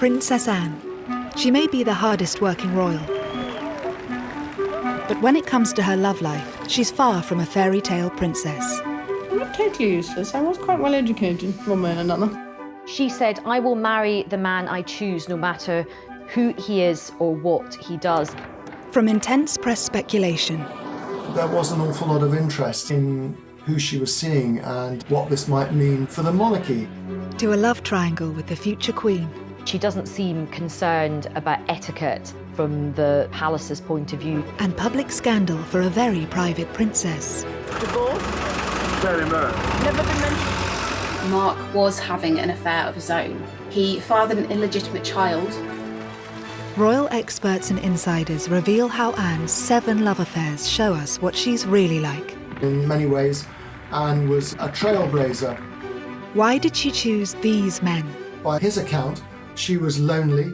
Princess Anne. She may be the hardest working royal. But when it comes to her love life, she's far from a fairy tale princess. I'm not totally useless. I was quite well educated, one way and another. She said, I will marry the man I choose, no matter who he is or what he does. From intense press speculation. There was an awful lot of interest in who she was seeing and what this might mean for the monarchy. To a love triangle with the future queen. She doesn't seem concerned about etiquette from the palace's point of view. And public scandal for a very private princess. Divorce? Very much. Never been mentioned. Mark was having an affair of his own. He fathered an illegitimate child. Royal experts and insiders reveal how Anne's 7 love affairs show us what she's really like. In many ways, Anne was a trailblazer. Why did she choose these men? By his account, she was lonely,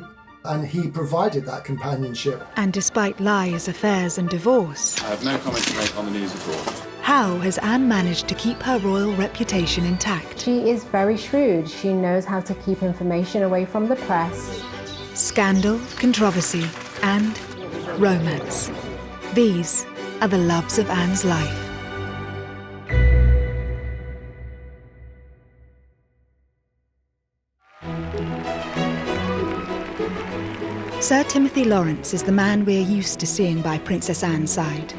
and he provided that companionship. And despite lies, affairs and divorce, I have no comment to make on the news report. how has Anne managed to keep her royal reputation intact? She is very shrewd. She knows how to keep information away from the press. Scandal, controversy, and romance. These are the loves of Anne's life. Sir Timothy Lawrence is the man we're used to seeing by Princess Anne's side.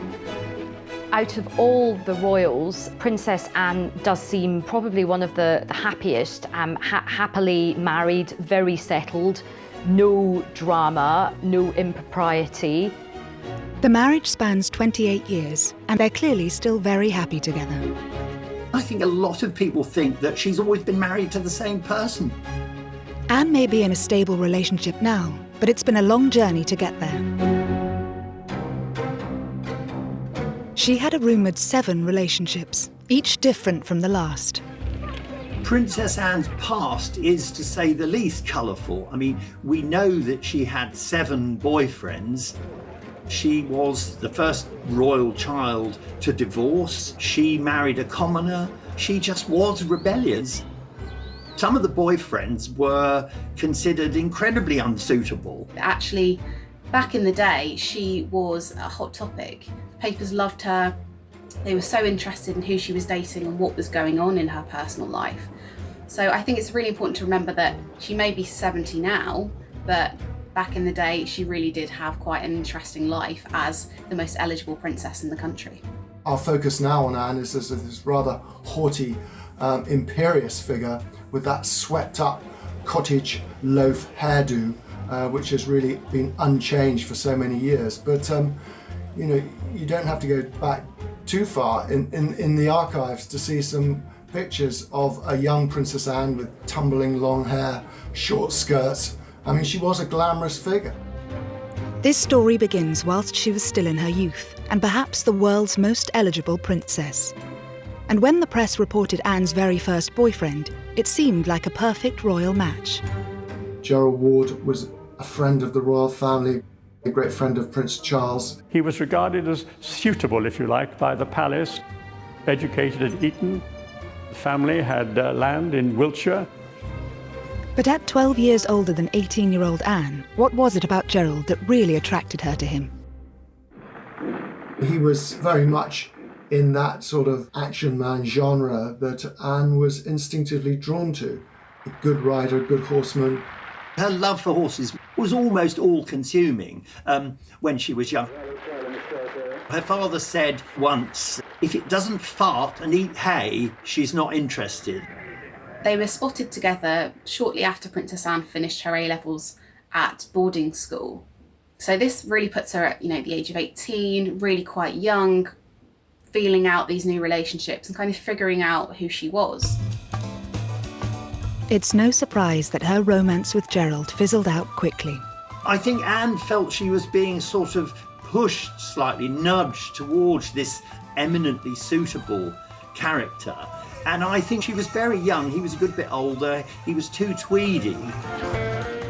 Out of all the royals, Princess Anne does seem probably one of the happiest, happily married, very settled, no drama, no impropriety. The marriage spans 28 years, and they're clearly still very happy together. I think a lot of people think that she's always been married to the same person. Anne may be in a stable relationship now, but it's been a long journey to get there. She had a rumoured 7 relationships, each different from the last. Princess Anne's past is, to say the least, colourful. I mean, we know that she had 7 boyfriends. She was the first royal child to divorce. She married a commoner. She just was rebellious. Some of the boyfriends were considered incredibly unsuitable. Actually, back in the day, she was a hot topic. Papers loved her. They were so interested in who she was dating and what was going on in her personal life. So I think it's really important to remember that she may be 70 now, but back in the day, she really did have quite an interesting life as the most eligible princess in the country. Our focus now on Anne is as this rather haughty, imperious figure with that swept up cottage loaf hairdo, which has really been unchanged for so many years. But you know, you don't have to go back too far in the archives to see some pictures of a young Princess Anne with tumbling long hair, short skirts. I mean, she was a glamorous figure. This story begins whilst she was still in her youth, and perhaps the world's most eligible princess. And when the press reported Anne's very first boyfriend, it seemed like a perfect royal match. Gerald Ward was a friend of the royal family, a great friend of Prince Charles. He was regarded as suitable, if you like, by the palace. Educated at Eton. The family had land in Wiltshire. But at 12 years older than 18-year-old Anne, what was it about Gerald that really attracted her to him? He was very much in that sort of action man genre that Anne was instinctively drawn to. A good rider, a good horseman. Her love for horses was almost all-consuming when she was young. Her father said once, if it doesn't fart and eat hay, she's not interested. They were spotted together shortly after Princess Anne finished her A-levels at boarding school. So this really puts her at, the age of 18, really quite young, feeling out these new relationships and kind of figuring out who she was. It's no surprise that her romance with Gerald fizzled out quickly. I think Anne felt she was being sort of pushed slightly, nudged towards this eminently suitable character. And I think she was very young. He was a good bit older. He was too tweedy.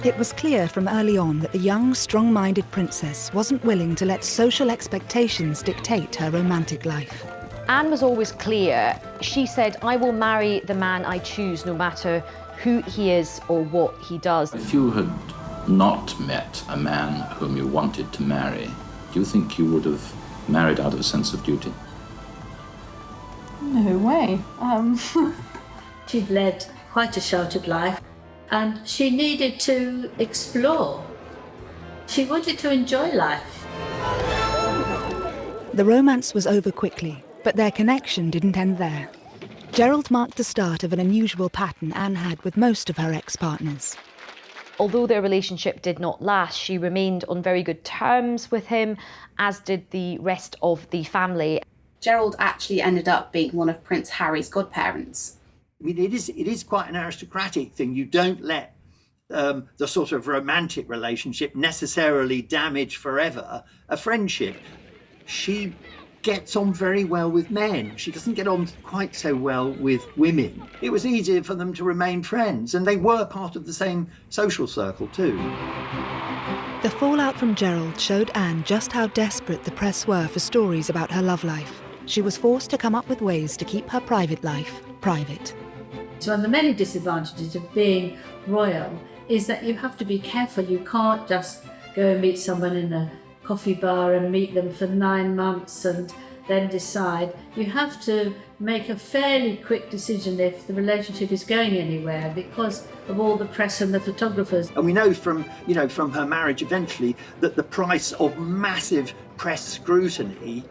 It was clear from early on that the young, strong-minded princess wasn't willing to let social expectations dictate her romantic life. Anne was always clear. She said, I will marry the man I choose, no matter who he is or what he does. If you had not met a man whom you wanted to marry, do you think you would have married out of a sense of duty? No way. She'd led quite a sheltered life and she needed to explore. She wanted to enjoy life. The romance was over quickly, but their connection didn't end there. Gerald marked the start of an unusual pattern Anne had with most of her ex-partners. Although their relationship did not last, she remained on very good terms with him, as did the rest of the family. Gerald actually ended up being one of Prince Harry's godparents. I mean, it is quite an aristocratic thing. You don't let the sort of romantic relationship necessarily damage forever a friendship. She gets on very well with men. She doesn't get on quite so well with women. It was easier for them to remain friends, and they were part of the same social circle too. The fallout from Gerald showed Anne just how desperate the press were for stories about her love life. She was forced to come up with ways to keep her private life private. So one of the many disadvantages of being royal is that you have to be careful. You can't just go and meet someone in a coffee bar and meet them for 9 months and then decide. You have to make a fairly quick decision if the relationship is going anywhere because of all the press and the photographers. And we know from her marriage eventually that the price of massive press scrutiny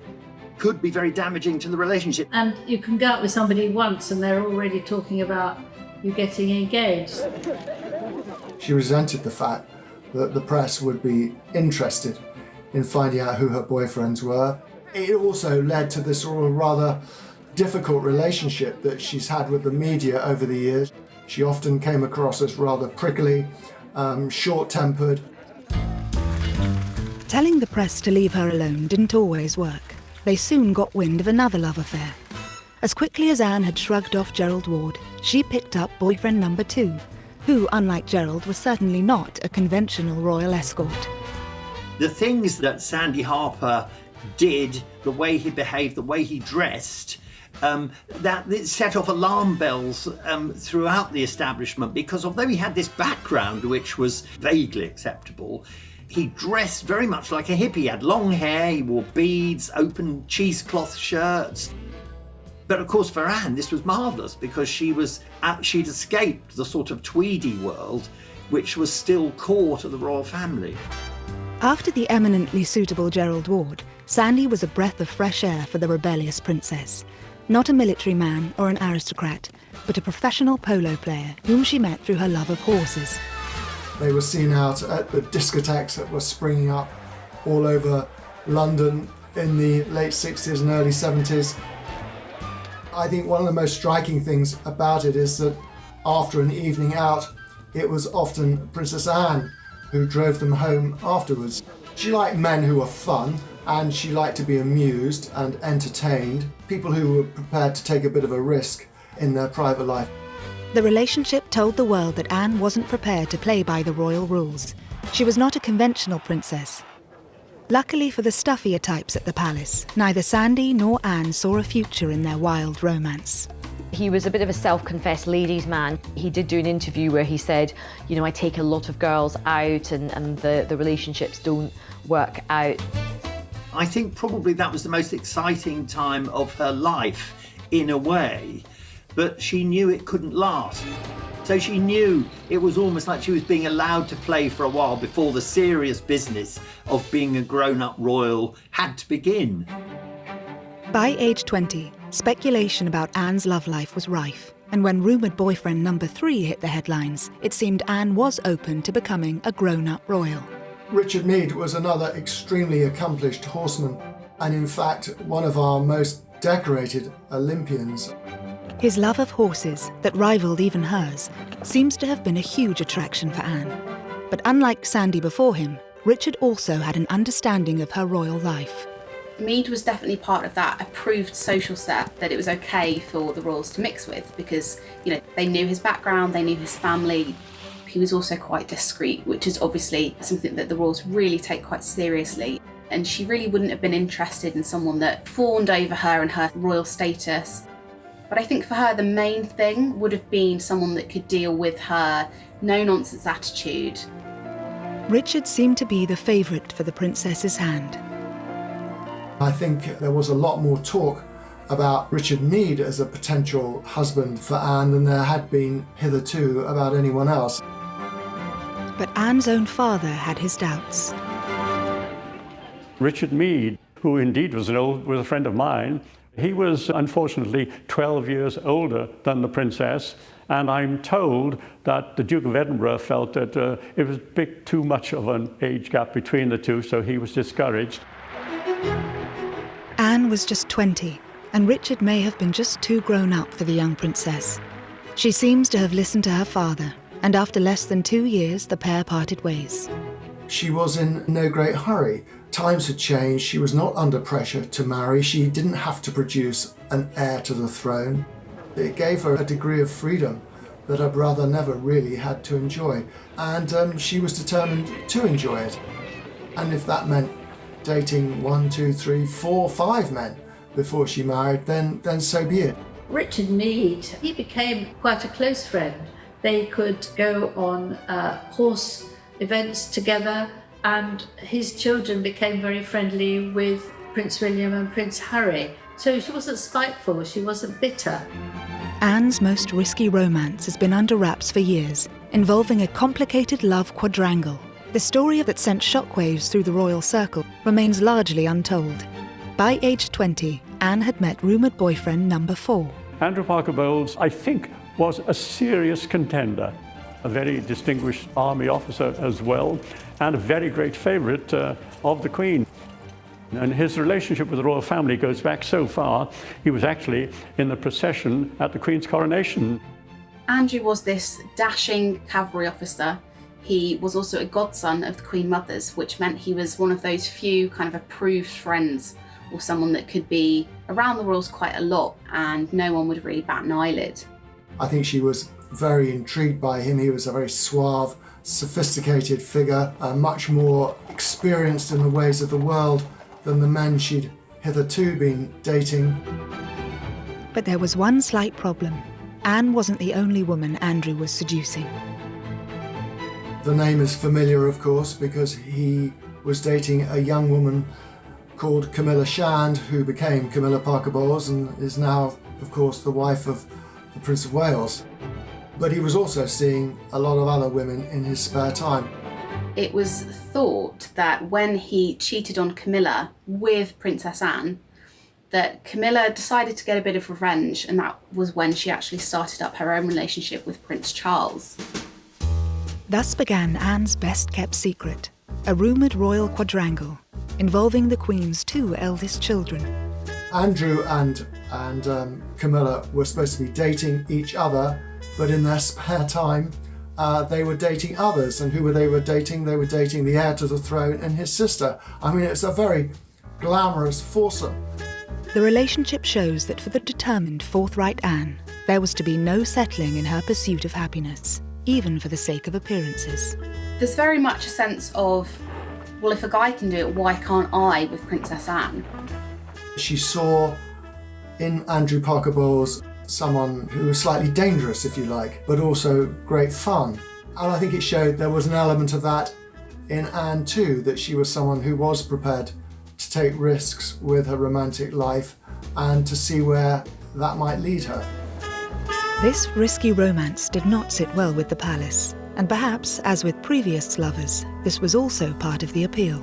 could be very damaging to the relationship. And you can go out with somebody once and they're already talking about you getting engaged. She resented the fact that the press would be interested in finding out who her boyfriends were. It also led to this sort of rather difficult relationship that she's had with the media over the years. She often came across as rather prickly, short-tempered. Telling the press to leave her alone didn't always work. They soon got wind of another love affair. As quickly as Anne had shrugged off Gerald Ward, she picked up boyfriend number 2, who, unlike Gerald, was certainly not a conventional royal escort. The things that Sandy Harper did, the way he behaved, the way he dressed, that it set off alarm bells throughout the establishment, because although he had this background which was vaguely acceptable, he dressed very much like a hippie. He had long hair, he wore beads, open cheesecloth shirts. But of course for Anne this was marvellous because she'd escaped the sort of tweedy world which was still core to the royal family. After the eminently suitable Gerald Ward, Sandy was a breath of fresh air for the rebellious princess. Not a military man or an aristocrat, but a professional polo player whom she met through her love of horses. They were seen out at the discotheques that were springing up all over London in the late 60s and early 70s. I think one of the most striking things about it is that after an evening out, it was often Princess Anne who drove them home afterwards. She liked men who were fun, and she liked to be amused and entertained, people who were prepared to take a bit of a risk in their private life. The relationship told the world that Anne wasn't prepared to play by the royal rules. She was not a conventional princess. Luckily for the stuffier types at the palace, neither Sandy nor Anne saw a future in their wild romance. He was a bit of a self-confessed ladies' man. He did do an interview where he said, you know, I take a lot of girls out and the relationships don't work out. I think probably that was the most exciting time of her life, in a way, but she knew it couldn't last. So she knew it was almost like she was being allowed to play for a while before the serious business of being a grown-up royal had to begin. By age 20, speculation about Anne's love life was rife, and when rumoured boyfriend number 3 hit the headlines, it seemed Anne was open to becoming a grown-up royal. Richard Meade was another extremely accomplished horseman, and in fact one of our most decorated Olympians. His love of horses, that rivalled even hers, seems to have been a huge attraction for Anne. But unlike Sandy before him, Richard also had an understanding of her royal life. Meade was definitely part of that approved social set that it was okay for the royals to mix with because, you know, they knew his background, they knew his family. He was also quite discreet, which is obviously something that the royals really take quite seriously. And she really wouldn't have been interested in someone that fawned over her and her royal status. But I think for her, the main thing would have been someone that could deal with her no-nonsense attitude. Richard seemed to be the favourite for the princess's hand. I think there was a lot more talk about Richard Meade as a potential husband for Anne than there had been hitherto about anyone else. But Anne's own father had his doubts. Richard Meade, who indeed was a friend of mine, he was unfortunately 12 years older than the princess, and I'm told that the Duke of Edinburgh felt that it was a bit too much of an age gap between the two, so he was discouraged. Anne was just 20, and Richard may have been just too grown up for the young princess. She seems to have listened to her father, and after less than 2 years, the pair parted ways. She was in no great hurry. Times had changed. She was not under pressure to marry. She didn't have to produce an heir to the throne. It gave her a degree of freedom that her brother never really had to enjoy. And she was determined to enjoy it. And if that meant dating 1, 2, 3, 4, 5 men before she married, then so be it. Richard Meade, he became quite a close friend. They could go on horse events together, and his children became very friendly with Prince William and Prince Harry. So she wasn't spiteful, she wasn't bitter. Anne's most risky romance has been under wraps for years, involving a complicated love quadrangle. The story that sent shockwaves through the royal circle remains largely untold. By age 20, Anne had met rumoured boyfriend number 4. Andrew Parker Bowles, I think, was a serious contender, a very distinguished army officer as well, and a very great favourite of the Queen. And his relationship with the royal family goes back so far, he was actually in the procession at the Queen's coronation. Andrew was this dashing cavalry officer. He was also a godson of the Queen Mother's, which meant he was one of those few kind of approved friends, or someone that could be around the royals quite a lot and no one would really bat an eyelid. I think she was very intrigued by him. He was a very suave, sophisticated figure, much more experienced in the ways of the world than the men she'd hitherto been dating. But there was one slight problem. Anne wasn't the only woman Andrew was seducing. The name is familiar, of course, because he was dating a young woman called Camilla Shand, who became Camilla Parker Bowles and is now, of course, the wife of the Prince of Wales. But he was also seeing a lot of other women in his spare time. It was thought that when he cheated on Camilla with Princess Anne, that Camilla decided to get a bit of revenge, and that was when she actually started up her own relationship with Prince Charles. Thus began Anne's best-kept secret, a rumoured royal quadrangle involving the Queen's 2 eldest children. Andrew and Camilla were supposed to be dating each other, but in their spare time, they were dating others. And who were they dating? They were dating the heir to the throne and his sister. I mean, it's a very glamorous foursome. The relationship shows that for the determined, forthright Anne, there was to be no settling in her pursuit of happiness, even for the sake of appearances. There's very much a sense of, well, if a guy can do it, why can't I with Princess Anne? She saw in Andrew Parker Bowles someone who was slightly dangerous, if you like, but also great fun. And I think it showed there was an element of that in Anne too, that she was someone who was prepared to take risks with her romantic life and to see where that might lead her. This risky romance did not sit well with the palace, and perhaps, as with previous lovers, this was also part of the appeal.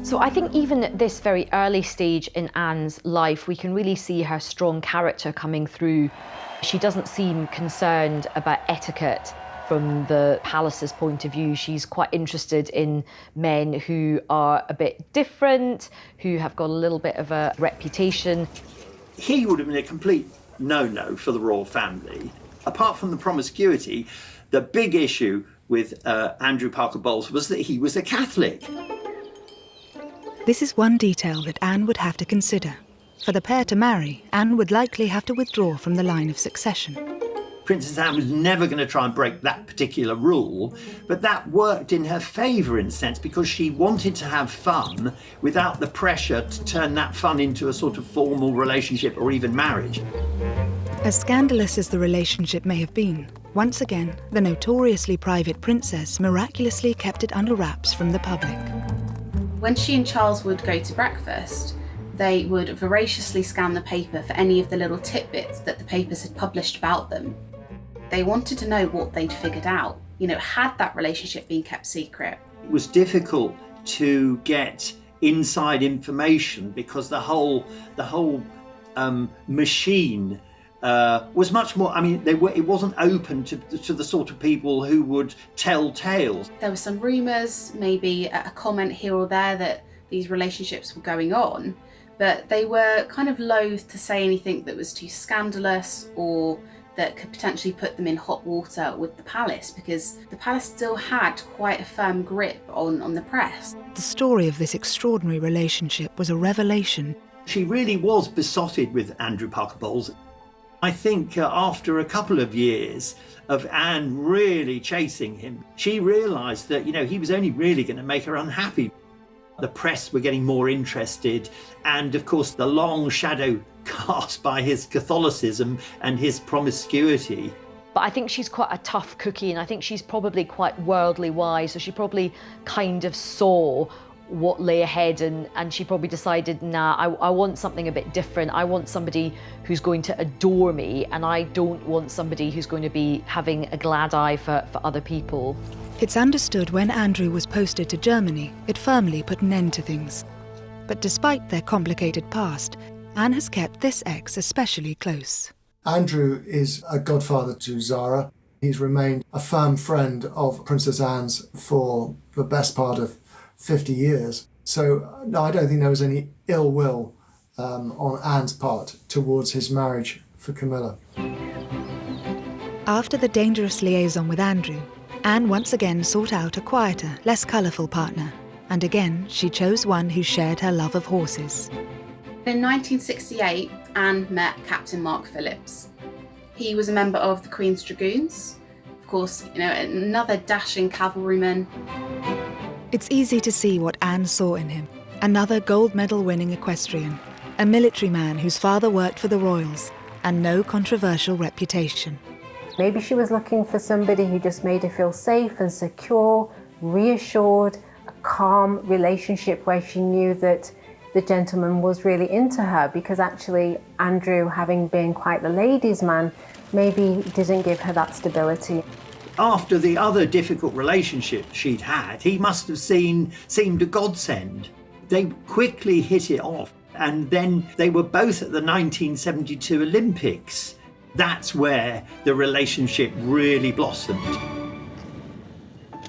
So I think even at this very early stage in Anne's life, we can really see her strong character coming through. She doesn't seem concerned about etiquette from the palace's point of view. She's quite interested in men who are a bit different, who have got a little bit of a reputation. He would have been a complete no-no for the royal family. Apart from the promiscuity, the big issue with Andrew Parker Bowles was that he was a Catholic. This is one detail that Anne would have to consider. For the pair to marry, Anne would likely have to withdraw from the line of succession. Princess Anne was never going to try and break that particular rule, but that worked in her favour in a sense because she wanted to have fun without the pressure to turn that fun into a sort of formal relationship or even marriage. As scandalous as the relationship may have been, once again, the notoriously private princess miraculously kept it under wraps from the public. When she and Charles would go to breakfast, they would voraciously scan the paper for any of the little tidbits that the papers had published about them. They wanted to know what they'd figured out. Had that relationship been kept secret? It was difficult to get inside information because the whole machine was much more. It wasn't open to the sort of people who would tell tales. There were some rumours, maybe a comment here or there that these relationships were going on, but they were kind of loath to say anything that was too scandalous or that could potentially put them in hot water with the palace, because the palace still had quite a firm grip on the press. The story of this extraordinary relationship was a revelation. She really was besotted with Andrew Parker Bowles. I think after a couple of years of Anne really chasing him, she realised that, he was only really going to make her unhappy. The press were getting more interested, and of course the long shadow cast by his Catholicism and his promiscuity. But I think she's quite a tough cookie, and I think she's probably quite worldly wise, so she probably kind of saw what lay ahead, and she probably decided, I want something a bit different. I want somebody who's going to adore me, and I don't want somebody who's going to be having a glad eye for other people. It's understood when Andrew was posted to Germany, it firmly put an end to things. But despite their complicated past, Anne has kept this ex especially close. Andrew is a godfather to Zara. He's remained a firm friend of Princess Anne's for the best part of 50 years. So no, I don't think there was any ill will on Anne's part towards his marriage for Camilla. After the dangerous liaison with Andrew, Anne once again sought out a quieter, less colourful partner, and again she chose one who shared her love of horses. In 1968, Anne met Captain Mark Phillips. He was a member of the Queen's Dragoons. Of course, another dashing cavalryman. It's easy to see what Anne saw in him. Another gold medal winning equestrian, a military man whose father worked for the royals, and no controversial reputation. Maybe she was looking for somebody who just made her feel safe and secure, reassured, a calm relationship where she knew that the gentleman was really into her, because actually Andrew, having been quite the ladies' man, maybe didn't give her that stability. After the other difficult relationship she'd had, he must have seemed a godsend. They quickly hit it off, and then they were both at the 1972 Olympics. That's where the relationship really blossomed.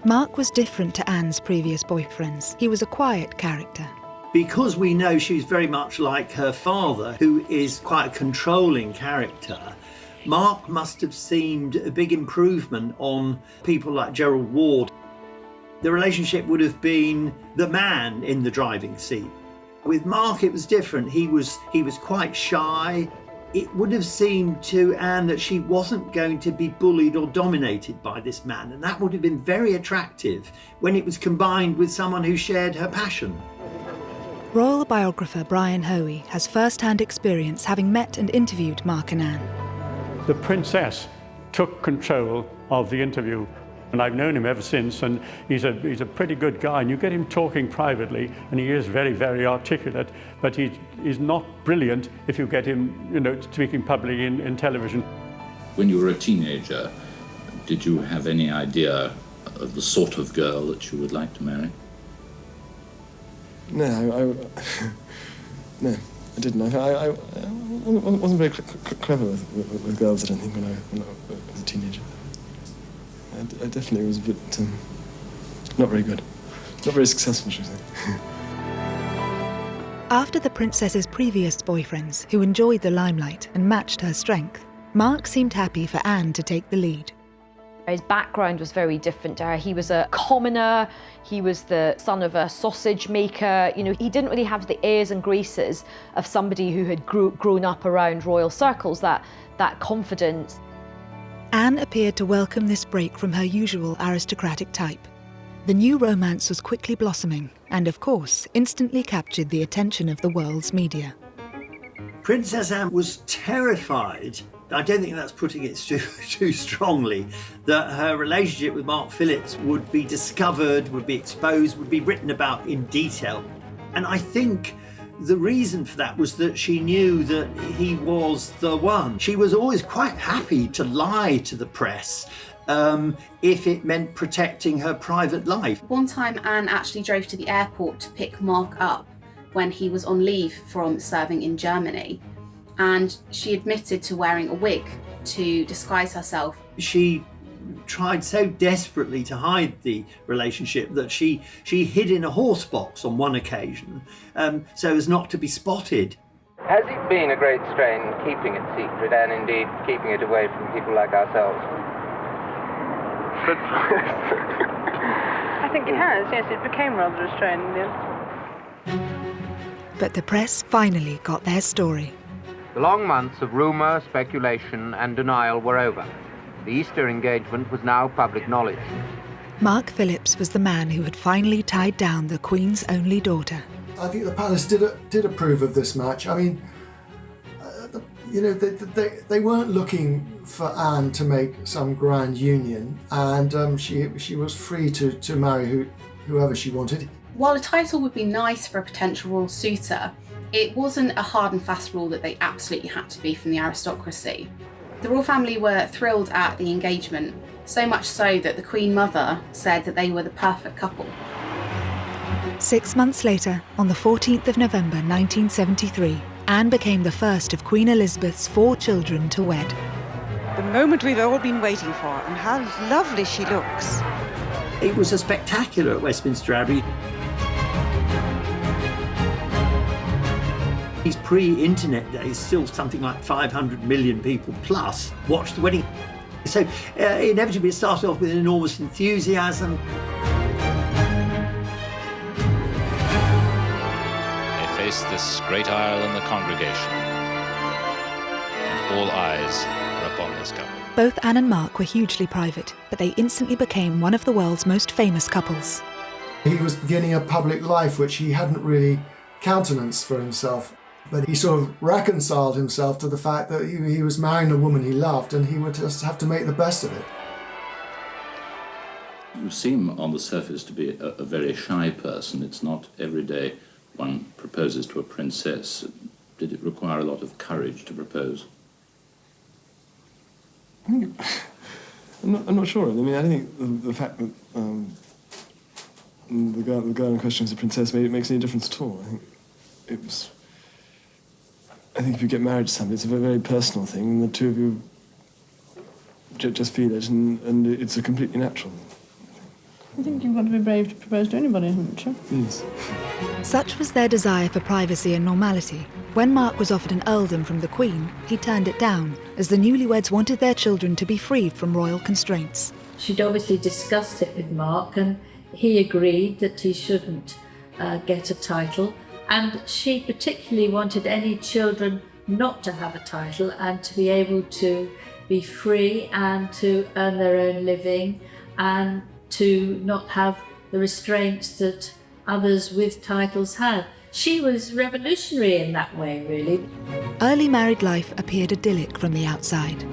Mark was different to Anne's previous boyfriends. He was a quiet character. Because we know she's very much like her father, who is quite a controlling character, Mark must have seemed a big improvement on people like Gerald Ward. The relationship would have been the man in the driving seat. With Mark, it was different. He was quite shy. It would have seemed to Anne that she wasn't going to be bullied or dominated by this man, and that would have been very attractive when it was combined with someone who shared her passion. Royal biographer Brian Hoey has first-hand experience having met and interviewed Mark and Anne. The princess took control of the interview, and I've known him ever since, and he's a pretty good guy, and you get him talking privately, and he is very, very articulate, but he's not brilliant if you get him, speaking publicly in television. When you were a teenager, did you have any idea of the sort of girl that you would like to marry? No, I didn't. I wasn't very clever with girls, I don't think, when I was a teenager. I definitely was a bit not very good. Not very successful, should I say. After the princess's previous boyfriends, who enjoyed the limelight and matched her strength, Mark seemed happy for Anne to take the lead. His background was very different to her. He was a commoner, he was the son of a sausage maker. He didn't really have the airs and graces of somebody who had grown up around royal circles, that confidence. Anne appeared to welcome this break from her usual aristocratic type. The new romance was quickly blossoming and, of course, instantly captured the attention of the world's media. Princess Anne was terrified I don't think that's putting it too strongly, that her relationship with Mark Phillips would be discovered, would be exposed, would be written about in detail. And I think the reason for that was that she knew that he was the one. She was always quite happy to lie to the press if it meant protecting her private life. One time Anne actually drove to the airport to pick Mark up when he was on leave from serving in Germany. And she admitted to wearing a wig to disguise herself. She tried so desperately to hide the relationship that she hid in a horse box on one occasion so as not to be spotted. Has it been a great strain keeping it secret and indeed keeping it away from people like ourselves? I think it has, yes, it became rather a strain in the end. But the press finally got their story. The long months of rumour, speculation and denial were over. The Easter engagement was now public knowledge. Mark Phillips was the man who had finally tied down the Queen's only daughter. I think the palace did approve of this match. I mean, they weren't looking for Anne to make some grand union, and she was free to marry whoever she wanted. While a title would be nice for a potential royal suitor, it wasn't a hard and fast rule that they absolutely had to be from the aristocracy. The royal family were thrilled at the engagement, so much so that the Queen Mother said that they were the perfect couple. 6 months later, on the 14th of November 1973, Anne became the first of Queen Elizabeth's 4 children to wed. The moment we've all been waiting for, and how lovely she looks. It was a spectacular at Westminster Abbey. These pre-internet days, still something like 500 million people plus watched the wedding. So inevitably it started off with an enormous enthusiasm. They faced this great aisle in the congregation, and all eyes were upon this couple. Both Anne and Mark were hugely private, but they instantly became one of the world's most famous couples. He was beginning a public life which he hadn't really countenanced for himself. But he sort of reconciled himself to the fact that he was marrying a woman he loved and he would just have to make the best of it. You seem on the surface to be a very shy person. It's not every day one proposes to a princess. Did it require a lot of courage to propose? I'm not sure. I mean, I think the fact that the girl in question is a princess makes any difference at all. I think if you get married to somebody, it's a very, very personal thing, and the two of you just feel it, and it's a completely natural. I think you've got to be brave to propose to anybody, haven't you? Yes. Such was their desire for privacy and normality. When Mark was offered an earldom from the Queen, he turned it down, as the newlyweds wanted their children to be freed from royal constraints. She'd obviously discussed it with Mark, and he agreed that he shouldn't get a title. And she particularly wanted any children not to have a title and to be able to be free and to earn their own living and to not have the restraints that others with titles had. She was revolutionary in that way, really. Early married life appeared idyllic from the outside.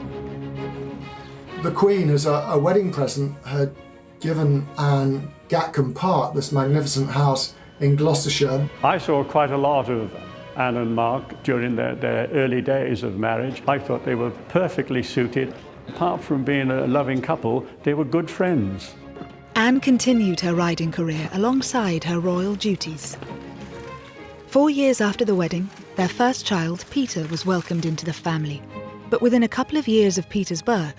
The Queen, as a wedding present, had given Anne Gatcombe Park, this magnificent house in Gloucestershire. I saw quite a lot of Anne and Mark during their early days of marriage. I thought they were perfectly suited. Apart from being a loving couple, they were good friends. Anne continued her riding career alongside her royal duties. 4 years after the wedding, their first child, Peter, was welcomed into the family. But within a couple of years of Peter's birth,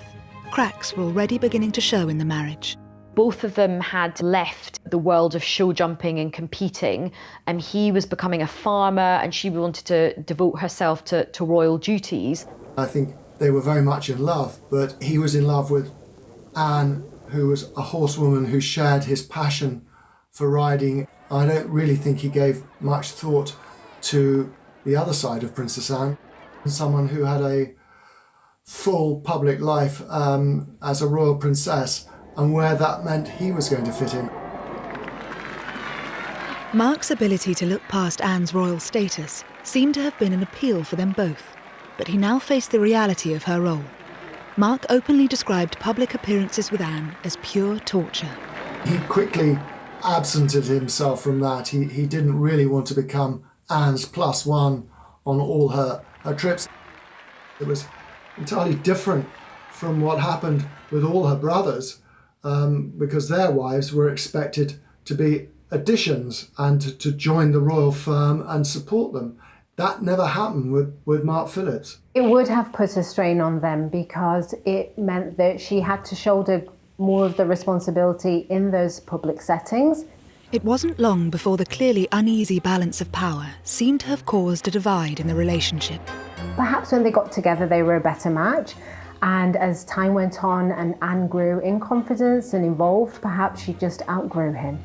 cracks were already beginning to show in the marriage. Both of them had left the world of show jumping and competing, and he was becoming a farmer and she wanted to devote herself to royal duties. I think they were very much in love, but he was in love with Anne, who was a horsewoman who shared his passion for riding. I don't really think he gave much thought to the other side of Princess Anne, someone who had a full public life as a royal princess, and where that meant he was going to fit in. Mark's ability to look past Anne's royal status seemed to have been an appeal for them both. but he now faced the reality of her role. Mark openly described public appearances with Anne as pure torture. He quickly absented himself from that. He didn't really want to become Anne's +1 on all her trips. It was entirely different from what happened with all her brothers, because their wives were expected to be additions and to join the royal firm and support them. That never happened with Mark Phillips. It would have put a strain on them because it meant that she had to shoulder more of the responsibility in those public settings. It wasn't long before the clearly uneasy balance of power seemed to have caused a divide in the relationship. Perhaps when they got together they were a better match, and as time went on and Anne grew in confidence and evolved, perhaps she just outgrew him.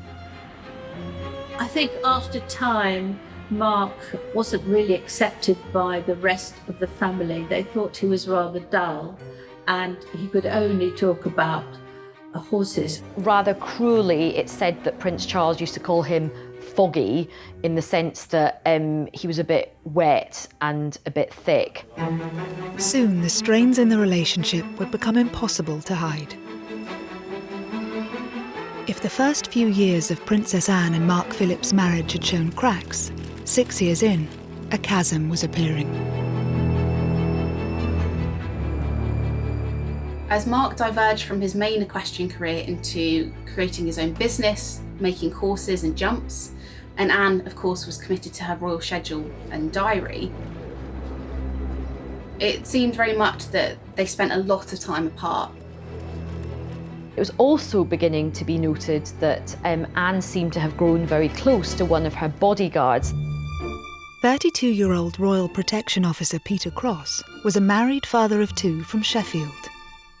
I think after time, Mark wasn't really accepted by the rest of the family. They thought he was rather dull and he could only talk about horses. Rather cruelly, it's said that Prince Charles used to call him foggy, in the sense that he was a bit wet and a bit thick. Soon the strains in the relationship would become impossible to hide. If the first few years of Princess Anne and Mark Phillips' marriage had shown cracks, 6 years in, a chasm was appearing. As Mark diverged from his main equestrian career into creating his own business, making horses and jumps, and Anne, of course, was committed to her royal schedule and diary, it seemed very much that they spent a lot of time apart. It was also beginning to be noted that Anne seemed to have grown very close to one of her bodyguards. 32-year-old Royal Protection Officer Peter Cross was a married father of 2 from Sheffield.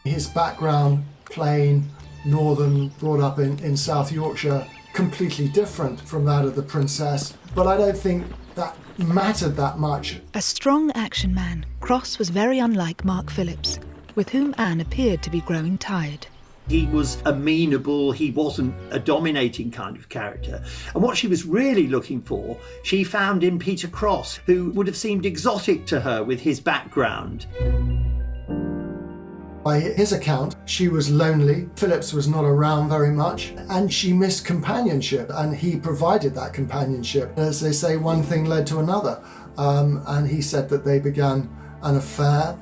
His background, plain, northern, brought up in South Yorkshire, completely different from that of the princess, but I don't think that mattered that much. A strong action man, Cross was very unlike Mark Phillips, with whom Anne appeared to be growing tired. He was amenable, he wasn't a dominating kind of character. And what she was really looking for, she found in Peter Cross, who would have seemed exotic to her with his background. By his account, she was lonely, Phillips was not around very much, and she missed companionship, and he provided that companionship. As they say, one thing led to another, and he said that they began an affair.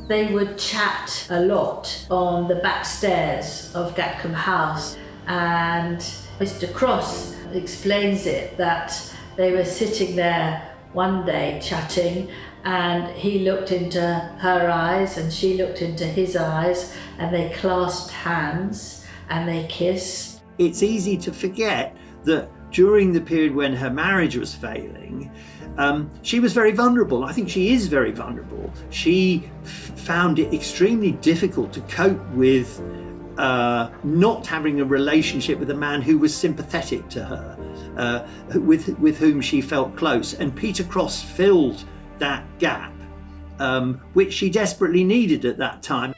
They would chat a lot on the back stairs of Gatcombe House, and Mr. Cross explains it that they were sitting there one day chatting, and he looked into her eyes and she looked into his eyes, and they clasped hands and they kissed. It's easy to forget that during the period when her marriage was failing, she was very vulnerable. I think she is very vulnerable. She found it extremely difficult to cope with not having a relationship with a man who was sympathetic to her, with whom she felt close. And Peter Cross filled that gap, which she desperately needed at that time.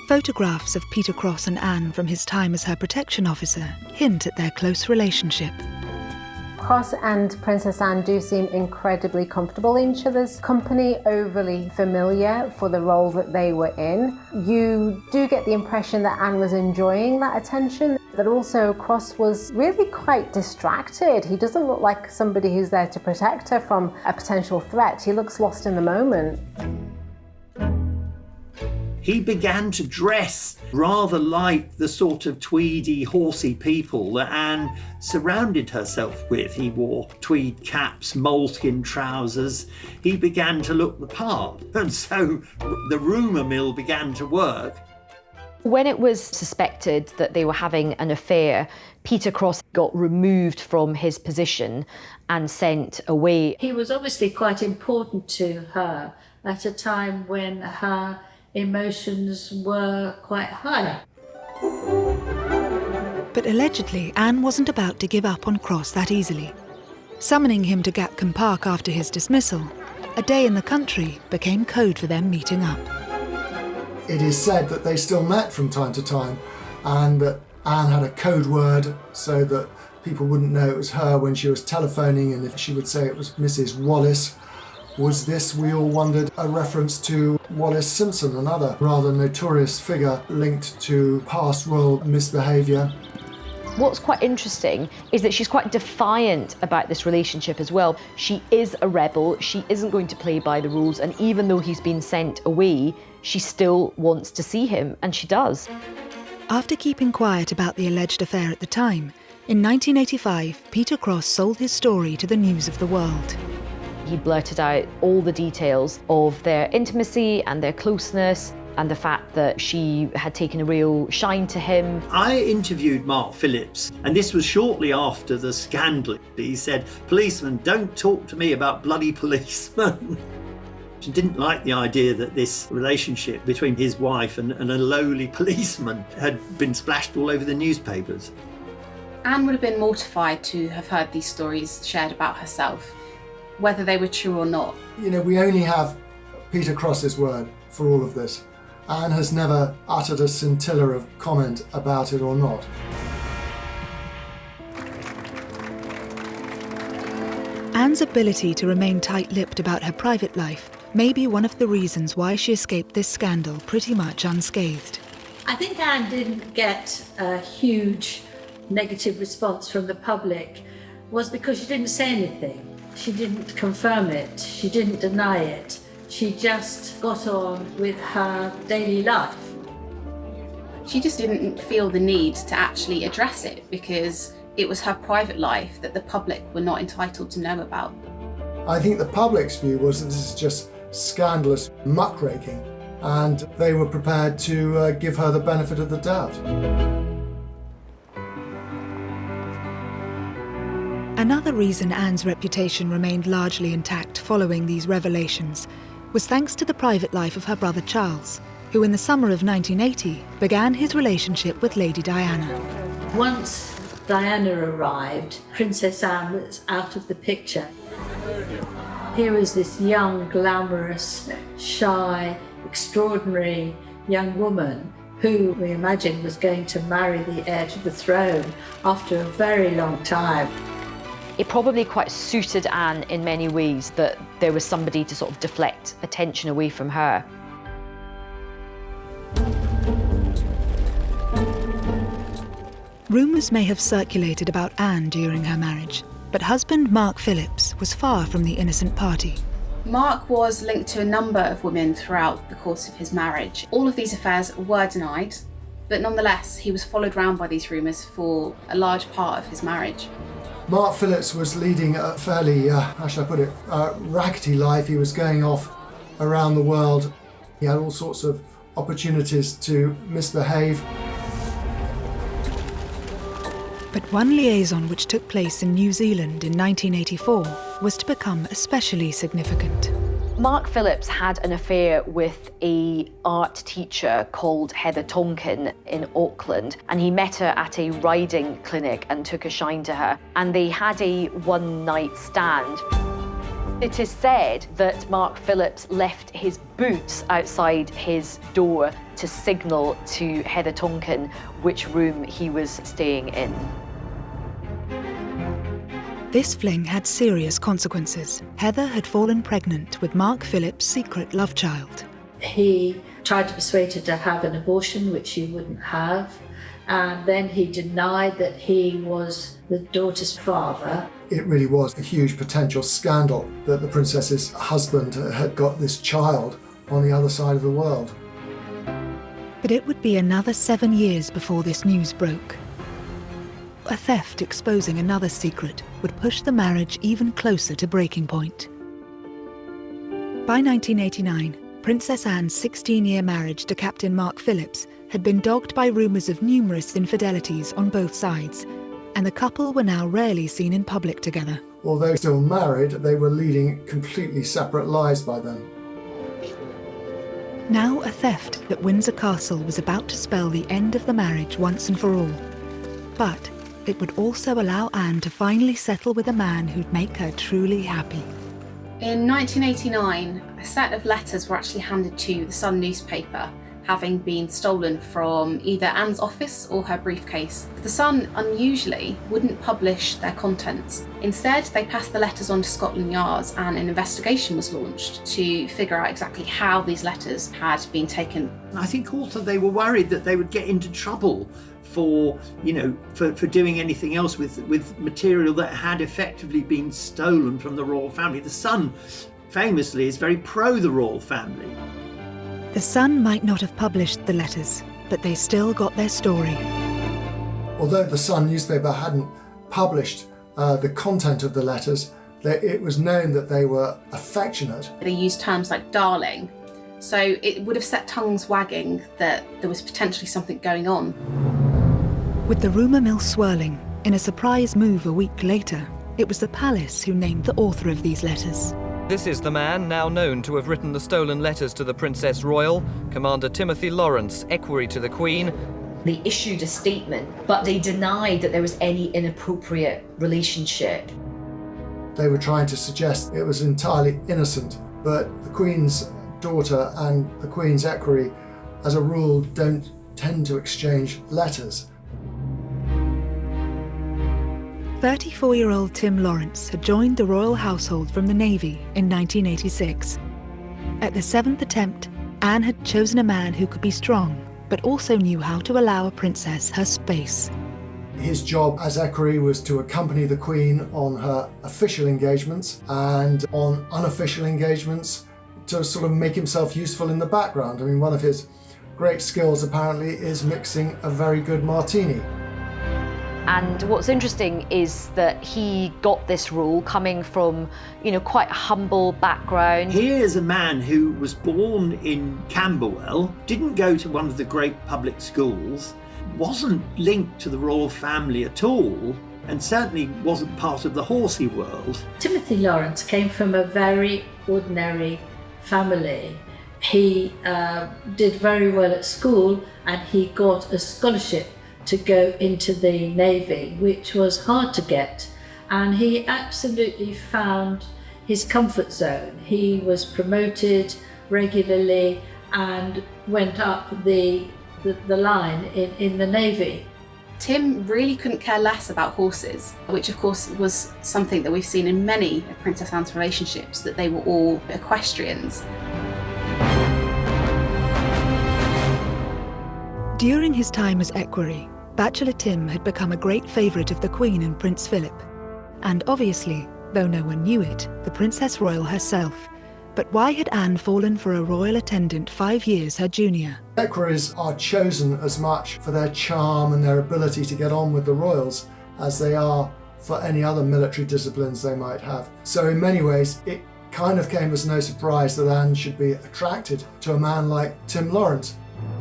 Photographs of Peter Cross and Anne from his time as her protection officer hint at their close relationship. Cross and Princess Anne do seem incredibly comfortable in each other's company, overly familiar for the role that they were in. You do get the impression that Anne was enjoying that attention, but also Cross was really quite distracted. He doesn't look like somebody who's there to protect her from a potential threat. He looks lost in the moment. He began to dress rather like the sort of tweedy, horsey people that Anne surrounded herself with. He wore tweed caps, moleskin trousers. He began to look the part, and so the rumour mill began to work. When it was suspected that they were having an affair, Peter Cross got removed from his position and sent away. He was obviously quite important to her at a time when her emotions were quite high. But allegedly, Anne wasn't about to give up on Cross that easily. Summoning him to Gatcombe Park after his dismissal, a day in the country became code for them meeting up. It is said that they still met from time to time, and that Anne had a code word so that people wouldn't know it was her when she was telephoning, and if she would say it was Mrs. Wallace. Was this, we all wondered, a reference to Wallace Simpson, another rather notorious figure linked to past royal misbehaviour? What's quite interesting is that she's quite defiant about this relationship as well. She is a rebel, she isn't going to play by the rules, and even though he's been sent away, she still wants to see him, and she does. After keeping quiet about the alleged affair at the time, in 1985, Peter Cross sold his story to the News of the World. He blurted out all the details of their intimacy and their closeness, and the fact that she had taken a real shine to him. I interviewed Mark Phillips, and this was shortly after the scandal. He said, "Policeman, don't talk to me about bloody policemen." She didn't like the idea that this relationship between his wife and a lowly policeman had been splashed all over the newspapers. Anne would have been mortified to have heard these stories shared about herself, whether they were true or not. You know, we only have Peter Cross's word for all of this. Anne has never uttered a scintilla of comment about it or not. Anne's ability to remain tight-lipped about her private life may be one of the reasons why she escaped this scandal pretty much unscathed. I think Anne didn't get a huge negative response from the public was because she didn't say anything. She didn't confirm it, she didn't deny it. She just got on with her daily life. She just didn't feel the need to actually address it because it was her private life that the public were not entitled to know about. I think the public's view was that this is just scandalous muckraking, and they were prepared to give her the benefit of the doubt. Another reason Anne's reputation remained largely intact following these revelations was thanks to the private life of her brother Charles, who in the summer of 1980 began his relationship with Lady Diana. Once Diana arrived, Princess Anne was out of the picture. Here was this young, glamorous, shy, extraordinary young woman who we imagined was going to marry the heir to the throne after a very long time. It probably quite suited Anne in many ways that there was somebody to sort of deflect attention away from her. Rumours may have circulated about Anne during her marriage, but husband Mark Phillips was far from the innocent party. Mark was linked to a number of women throughout the course of his marriage. All of these affairs were denied, but nonetheless he was followed around by these rumours for a large part of his marriage. Mark Phillips was leading a fairly, how shall I put it, rackety life. He was going off around the world. He had all sorts of opportunities to misbehave. But one liaison which took place in New Zealand in 1984 was to become especially significant. Mark Phillips had an affair with an art teacher called Heather Tonkin in Auckland, and he met her at a riding clinic and took a shine to her, and they had a one-night stand. It is said that Mark Phillips left his boots outside his door to signal to Heather Tonkin which room he was staying in. This fling had serious consequences. Heather had fallen pregnant with Mark Phillips' secret love child. He tried to persuade her to have an abortion, which she wouldn't have, and then he denied that he was the daughter's father. It really was a huge potential scandal that the princess's husband had got this child on the other side of the world. But it would be another 7 years before this news broke. A theft exposing another secret would push the marriage even closer to breaking point. By 1989, Princess Anne's 16-year marriage to Captain Mark Phillips had been dogged by rumours of numerous infidelities on both sides, and the couple were now rarely seen in public together. Although still married, they were leading completely separate lives by then. Now a theft at Windsor Castle was about to spell the end of the marriage once and for all. But it would also allow Anne to finally settle with a man who'd make her truly happy. In 1989, a set of letters were actually handed to the Sun newspaper having been stolen from either Anne's office or her briefcase. The Sun, unusually, wouldn't publish their contents. Instead, they passed the letters on to Scotland Yard, and an investigation was launched to figure out exactly how these letters had been taken. I think also they were worried that they would get into trouble for doing anything else with material that had effectively been stolen from the royal family. The Sun, famously, is very pro the royal family. The Sun might not have published the letters, but they still got their story. Although the Sun newspaper hadn't published the content of the letters, it was known that they were affectionate. They used terms like darling, so it would have set tongues wagging that there was potentially something going on. With the rumour mill swirling, in a surprise move a week later, it was the palace who named the author of these letters. This is the man now known to have written the stolen letters to the Princess Royal, Commander Timothy Lawrence, equerry to the Queen. They issued a statement, but they denied that there was any inappropriate relationship. They were trying to suggest it was entirely innocent, but the Queen's daughter and the Queen's equerry, as a rule, don't tend to exchange letters. 34-year-old Tim Lawrence had joined the royal household from the Navy in 1986. At the 7th attempt, Anne had chosen a man who could be strong, but also knew how to allow a princess her space. His job as equerry was to accompany the Queen on her official engagements and on unofficial engagements to sort of make himself useful in the background. I mean, one of his great skills apparently is mixing a very good martini. And what's interesting is that he got this role coming from, quite a humble background. Here's a man who was born in Camberwell, didn't go to one of the great public schools, wasn't linked to the royal family at all, and certainly wasn't part of the horsey world. Timothy Lawrence came from a very ordinary family. He did very well at school, and he got a scholarship to go into the Navy, which was hard to get, and he absolutely found his comfort zone. He was promoted regularly and went up the line in the Navy. Tim really couldn't care less about horses, which of course was something that we've seen in many of Princess Anne's relationships, that they were all equestrians. During his time as equerry, Bachelor Tim had become a great favourite of the Queen and Prince Philip, and obviously, though no one knew it, the Princess Royal herself. But why had Anne fallen for a royal attendant 5 years her junior? Equerries are chosen as much for their charm and their ability to get on with the royals as they are for any other military disciplines they might have. So in many ways, it kind of came as no surprise that Anne should be attracted to a man like Tim Lawrence.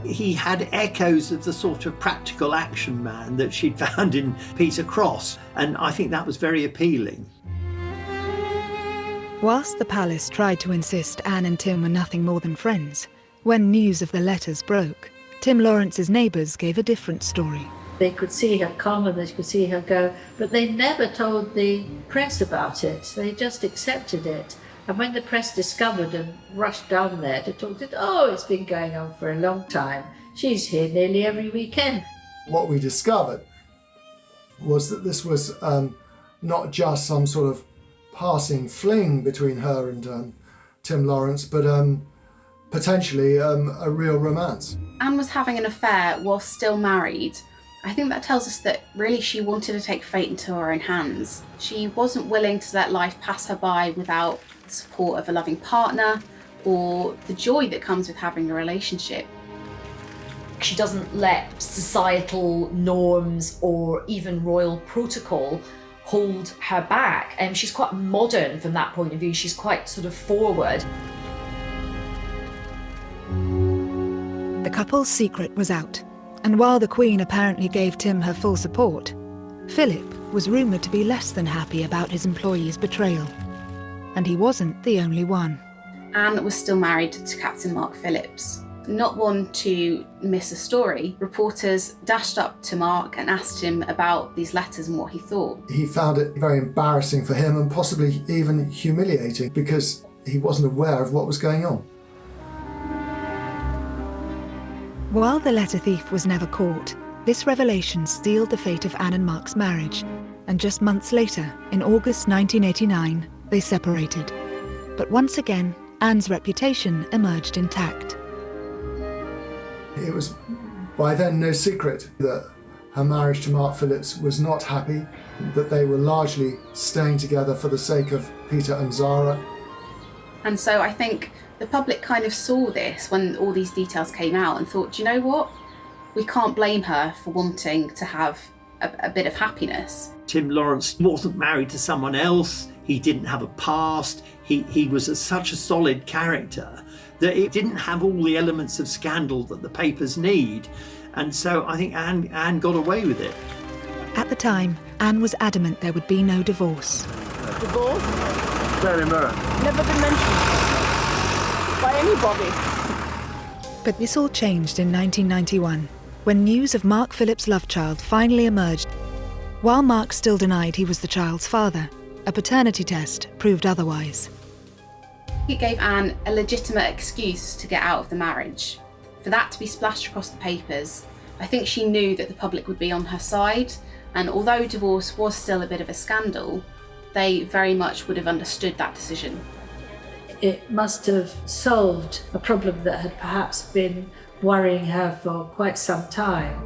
He had echoes of the sort of practical action man that she'd found in Peter Cross, and I think that was very appealing. Whilst the palace tried to insist Anne and Tim were nothing more than friends, when news of the letters broke, Tim Lawrence's neighbours gave a different story. They could see her come and they could see her go, but they never told the press about it. They just accepted it. And when the press discovered and rushed down there to talk to it, it's been going on for a long time. She's here nearly every weekend. What we discovered was that this was not just some sort of passing fling between her and Tim Lawrence, but potentially a real romance. Anne was having an affair while still married. I think that tells us that really she wanted to take fate into her own hands. She wasn't willing to let life pass her by without the support of a loving partner or the joy that comes with having a relationship. She doesn't let societal norms or even royal protocol hold her back. She's quite modern from that point of view. She's quite sort of forward. The couple's secret was out, and while the Queen apparently gave Tim her full support, Philip was rumoured to be less than happy about his employee's betrayal. And he wasn't the only one. Anne was still married to Captain Mark Phillips. Not one to miss a story, reporters dashed up to Mark and asked him about these letters and what he thought. He found it very embarrassing for him and possibly even humiliating because he wasn't aware of what was going on. While the letter thief was never caught, this revelation sealed the fate of Anne and Mark's marriage, and just months later, in August 1989, they separated. But once again, Anne's reputation emerged intact. It was by then no secret that her marriage to Mark Phillips was not happy, that they were largely staying together for the sake of Peter and Zara. And so I think the public kind of saw this when all these details came out and thought, do you know what? We can't blame her for wanting to have a bit of happiness. Tim Lawrence wasn't married to someone else. He didn't have a past. He was such a solid character that it didn't have all the elements of scandal that the papers need. And so I think Anne got away with it. At the time, Anne was adamant there would be no divorce. Divorce? Very mirror. Never been mentioned by anybody. But this all changed in 1991, when news of Mark Phillips' love child finally emerged. While Mark still denied he was the child's father, a paternity test proved otherwise. It gave Anne a legitimate excuse to get out of the marriage. For that to be splashed across the papers, I think she knew that the public would be on her side, and although divorce was still a bit of a scandal, they very much would have understood that decision. It must have solved a problem that had perhaps been worrying her for quite some time.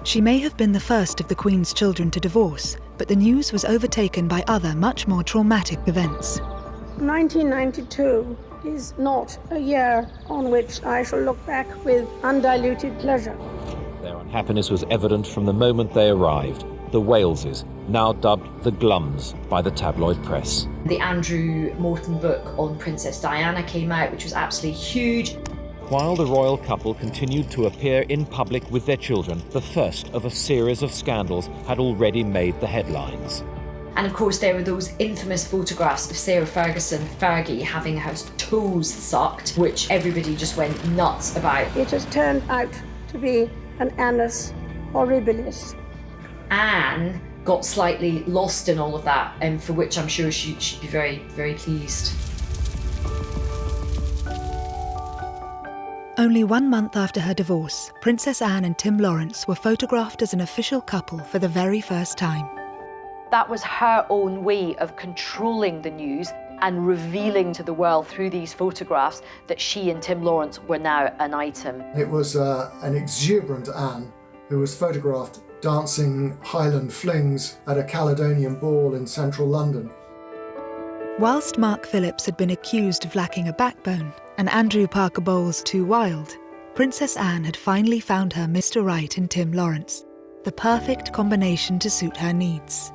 She may have been the first of the Queen's children to divorce, but the news was overtaken by other much more traumatic events. 1992 is not a year on which I shall look back with undiluted pleasure. Their unhappiness was evident from the moment they arrived. The Waleses, now dubbed the Glums by the tabloid press. The Andrew Morton book on Princess Diana came out, which was absolutely huge. While the royal couple continued to appear in public with their children, the first of a series of scandals had already made the headlines. And of course there were those infamous photographs of Sarah Ferguson, Fergie, having her toes sucked, which everybody just went nuts about. It has turned out to be an annus horribilis. Anne got slightly lost in all of that, and for which I'm sure she'd be very, very pleased. Only 1 month after her divorce, Princess Anne and Tim Lawrence were photographed as an official couple for the very first time. That was her own way of controlling the news and revealing to the world through these photographs that she and Tim Lawrence were now an item. It was an exuberant Anne who was photographed dancing Highland flings at a Caledonian ball in central London. Whilst Mark Phillips had been accused of lacking a backbone and Andrew Parker Bowles too wild, Princess Anne had finally found her Mr. Right in Tim Lawrence, the perfect combination to suit her needs.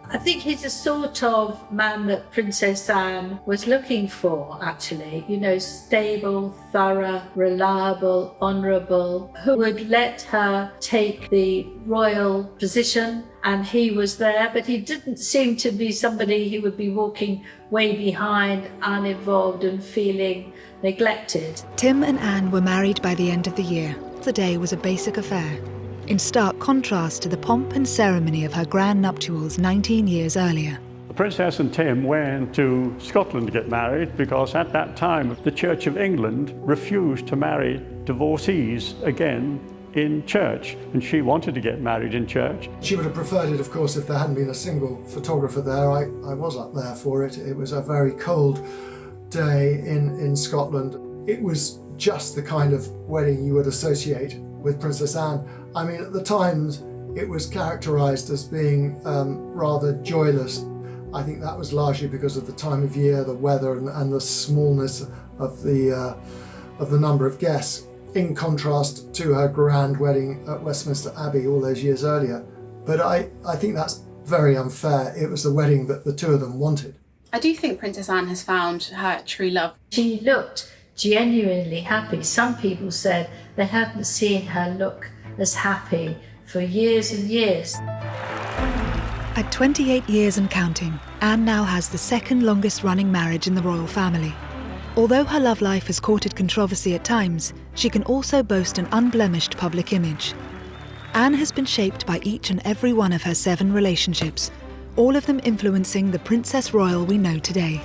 I think he's the sort of man that Princess Anne was looking for, actually. You know, stable, thorough, reliable, honourable, who would let her take the royal position. And he was there, but he didn't seem to be somebody who would be walking way behind, uninvolved and feeling neglected. Tim and Anne were married by the end of the year. The day was a basic affair, in stark contrast to the pomp and ceremony of her grand nuptials 19 years earlier. The Princess and Tim went to Scotland to get married because at that time the Church of England refused to marry divorcees again in church, and she wanted to get married in church. She would have preferred it, of course, if there hadn't been a single photographer there. I was up there for it. It was a very cold day in Scotland. It was just the kind of wedding you would associate with Princess Anne. I mean, at the times, it was characterised as being rather joyless. I think that was largely because of the time of year, the weather, and the smallness of the number of guests, in contrast to her grand wedding at Westminster Abbey all those years earlier. But I think that's very unfair. It was the wedding that the two of them wanted. I do think Princess Anne has found her true love. She looked genuinely happy. Some people said they hadn't seen her look as happy for years and years. At 28 years and counting, Anne now has the second longest running marriage in the royal family. Although her love life has courted controversy at times, she can also boast an unblemished public image. Anne has been shaped by each and every one of her 7 relationships, all of them influencing the Princess Royal we know today.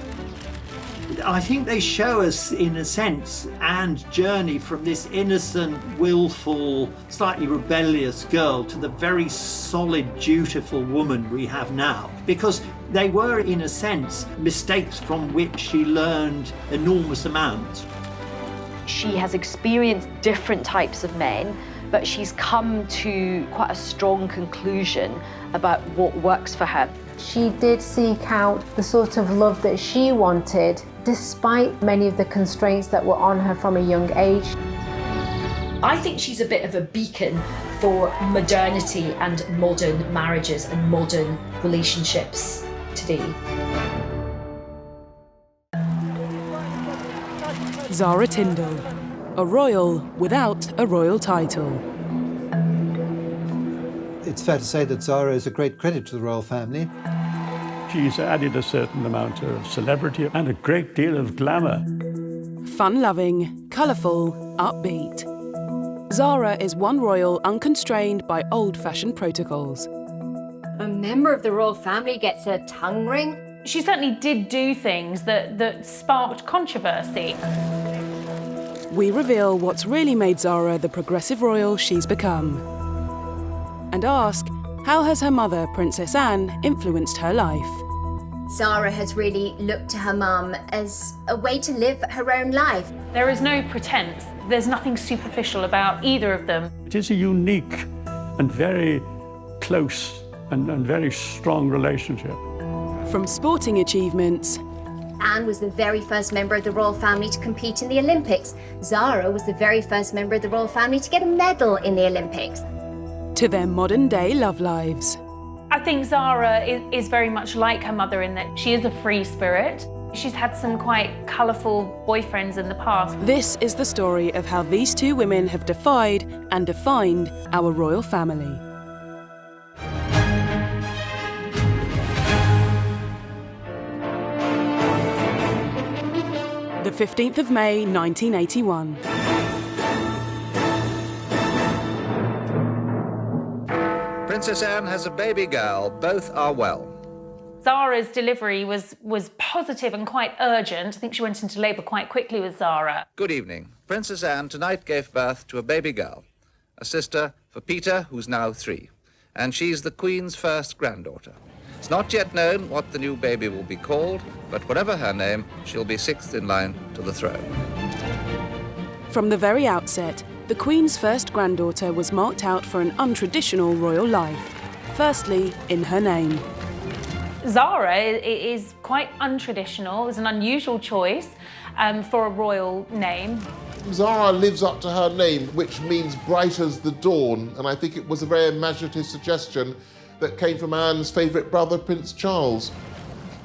I think they show us, in a sense, Anne's journey from this innocent, willful, slightly rebellious girl to the very solid, dutiful woman we have now. Because they were, in a sense, mistakes from which she learned enormous amounts. She has experienced different types of men, but she's come to quite a strong conclusion about what works for her. She did seek out the sort of love that she wanted, despite many of the constraints that were on her from a young age. I think she's a bit of a beacon for modernity and modern marriages and modern relationships today. Zara Tindle, a royal without a royal title. It's fair to say that Zara is a great credit to the royal family. She's added a certain amount of celebrity and a great deal of glamour. Fun-loving, colourful, upbeat. Zara is one royal unconstrained by old-fashioned protocols. A member of the royal family gets a tongue ring? She certainly did do things that sparked controversy. We reveal what's really made Zara the progressive royal she's become. And ask, how has her mother, Princess Anne, influenced her life? Zara has really looked to her mum as a way to live her own life. There is no pretense. There's nothing superficial about either of them. It is a unique and very close and very strong relationship. From sporting achievements... Anne was the very first member of the royal family to compete in the Olympics. Zara was the very first member of the royal family to get a medal in the Olympics. To their modern-day love lives. I think Zara is very much like her mother in that she is a free spirit. She's had some quite colourful boyfriends in the past. This is the story of how these two women have defied and defined our royal family. The 15th of May, 1981. Princess Anne has a baby girl. Both are well. Zara's delivery was positive and quite urgent. I think she went into labour quite quickly with Zara. Good evening. Princess Anne tonight gave birth to a baby girl, a sister for Peter, who's now 3. And she's the Queen's first granddaughter. It's not yet known what the new baby will be called, but whatever her name, she'll be 6th in line to the throne. From the very outset, the Queen's first granddaughter was marked out for an untraditional royal life. Firstly, in her name. Zara is quite untraditional. It was an unusual choice for a royal name. Zara lives up to her name, which means bright as the dawn, and I think it was a very imaginative suggestion that came from Anne's favourite brother, Prince Charles.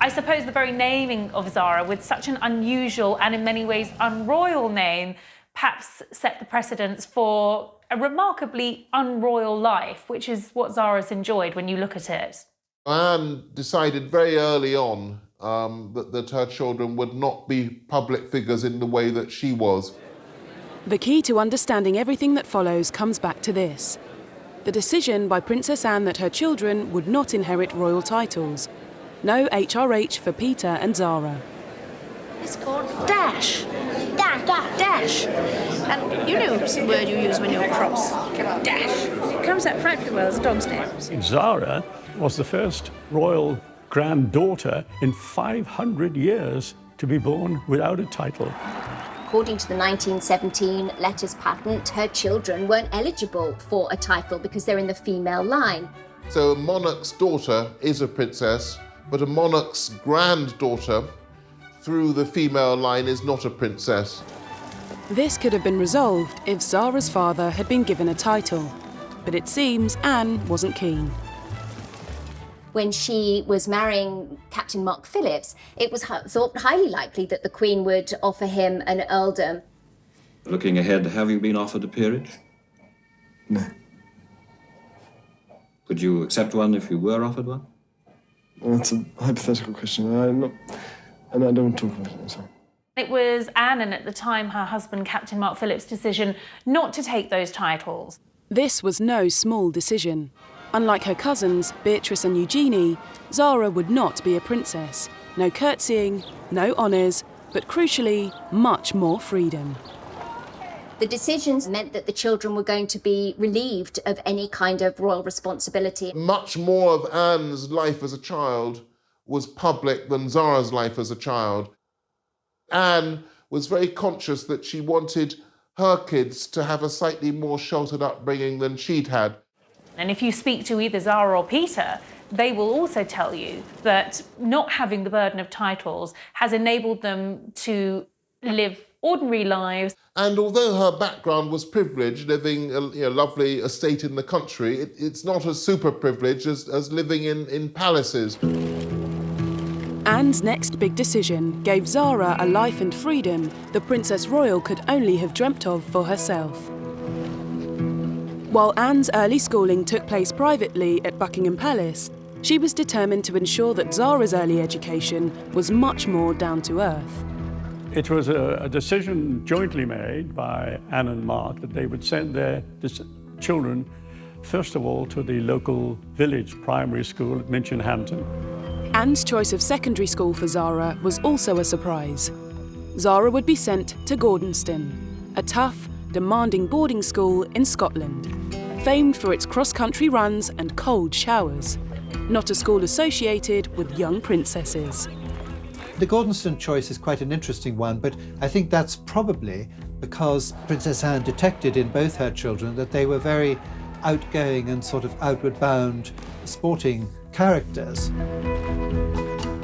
I suppose the very naming of Zara with such an unusual and in many ways unroyal name perhaps set the precedence for a remarkably unroyal life, which is what Zara's enjoyed when you look at it. Anne decided very early on that her children would not be public figures in the way that she was. The key to understanding everything that follows comes back to this. The decision by Princess Anne that her children would not inherit royal titles. No HRH for Peter and Zara. It's called dash. Dash. And you know the word you use when you're cross. Dash. It comes out frightfully well as a dog's name. Zara was the first royal granddaughter in 500 years to be born without a title. According to the 1917 letters patent, her children weren't eligible for a title because they're in the female line. So a monarch's daughter is a princess, but a monarch's granddaughter through the female line is not a princess. This could have been resolved if Zara's father had been given a title, but it seems Anne wasn't keen. When she was marrying Captain Mark Phillips, it was thought highly likely that the Queen would offer him an earldom. Looking ahead, have you been offered a peerage? No. Would you accept one if you were offered one? That's a hypothetical question. I don't want to talk about it, I'm sorry. It was Anne and at the time her husband, Captain Mark Phillips' decision not to take those titles. This was no small decision. Unlike her cousins, Beatrice and Eugenie, Zara would not be a princess. No curtsying, no honours, but crucially, much more freedom. The decisions meant that the children were going to be relieved of any kind of royal responsibility. Much more of Anne's life as a child was public than Zara's life as a child. Anne was very conscious that she wanted her kids to have a slightly more sheltered upbringing than she'd had. And if you speak to either Zara or Peter, they will also tell you that not having the burden of titles has enabled them to live ordinary lives. And although her background was privileged, living a lovely estate in the country, it's not as super privileged as living in palaces. Anne's next big decision gave Zara a life and freedom the Princess Royal could only have dreamt of for herself. While Anne's early schooling took place privately at Buckingham Palace, she was determined to ensure that Zara's early education was much more down to earth. It was a decision jointly made by Anne and Mark that they would send their children, first of all, to the local village primary school at Minchinhampton. Anne's choice of secondary school for Zara was also a surprise. Zara would be sent to Gordonston, a tough, demanding boarding school in Scotland, famed for its cross-country runs and cold showers, not a school associated with young princesses. The Gordonston choice is quite an interesting one, but I think that's probably because Princess Anne detected in both her children that they were very outgoing and sort of outward-bound sporting characters.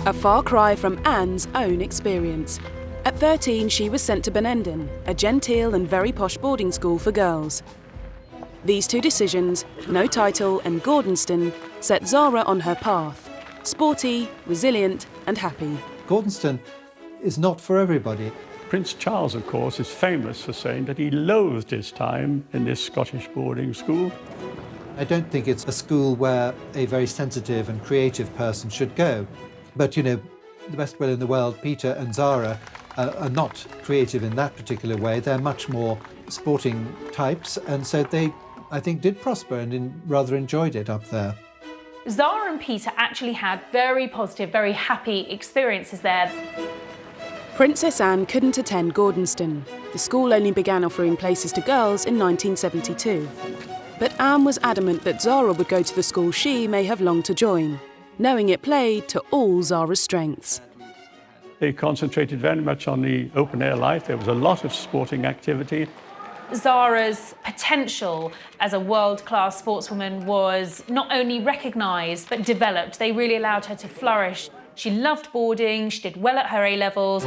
A far cry from Anne's own experience. At 13, she was sent to Benenden, a genteel and very posh boarding school for girls. These two decisions, no title and Gordonston, set Zara on her path. Sporty, resilient and happy. Gordonston is not for everybody. Prince Charles, of course, is famous for saying that he loathed his time in this Scottish boarding school. I don't think it's a school where a very sensitive and creative person should go. But, the best will in the world, Peter and Zara, are not creative in that particular way. They're much more sporting types, and so they, I think, did prosper and rather enjoyed it up there. Zara and Peter actually had very positive, very happy experiences there. Princess Anne couldn't attend Gordonston. The school only began offering places to girls in 1972. But Anne was adamant that Zara would go to the school she may have longed to join, knowing it played to all Zara's strengths. They concentrated very much on the open-air life. There was a lot of sporting activity. Zara's potential as a world-class sportswoman was not only recognised but developed. They really allowed her to flourish. She loved boarding, she did well at her A-levels.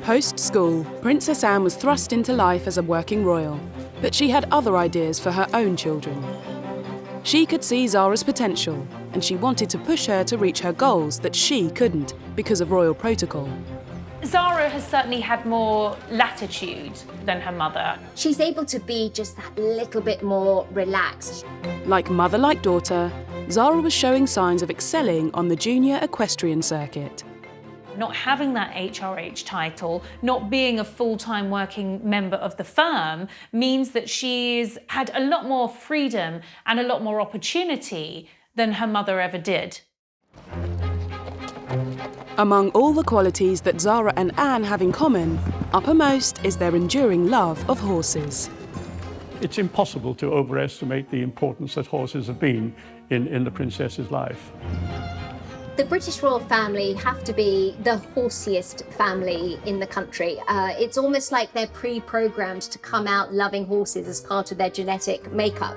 Post-school, Princess Anne was thrust into life as a working royal, but she had other ideas for her own children. She could see Zara's potential, and she wanted to push her to reach her goals that she couldn't because of royal protocol. Zara has certainly had more latitude than her mother. She's able to be just that little bit more relaxed. Like mother, like daughter, Zara was showing signs of excelling on the junior equestrian circuit. Not having that HRH title, not being a full-time working member of the firm, means that she's had a lot more freedom and a lot more opportunity than her mother ever did. Among all the qualities that Zara and Anne have in common, uppermost is their enduring love of horses. It's impossible to overestimate the importance that horses have been in the princess's life. The British royal family have to be the horsiest family in the country. It's almost like they're pre-programmed to come out loving horses as part of their genetic makeup.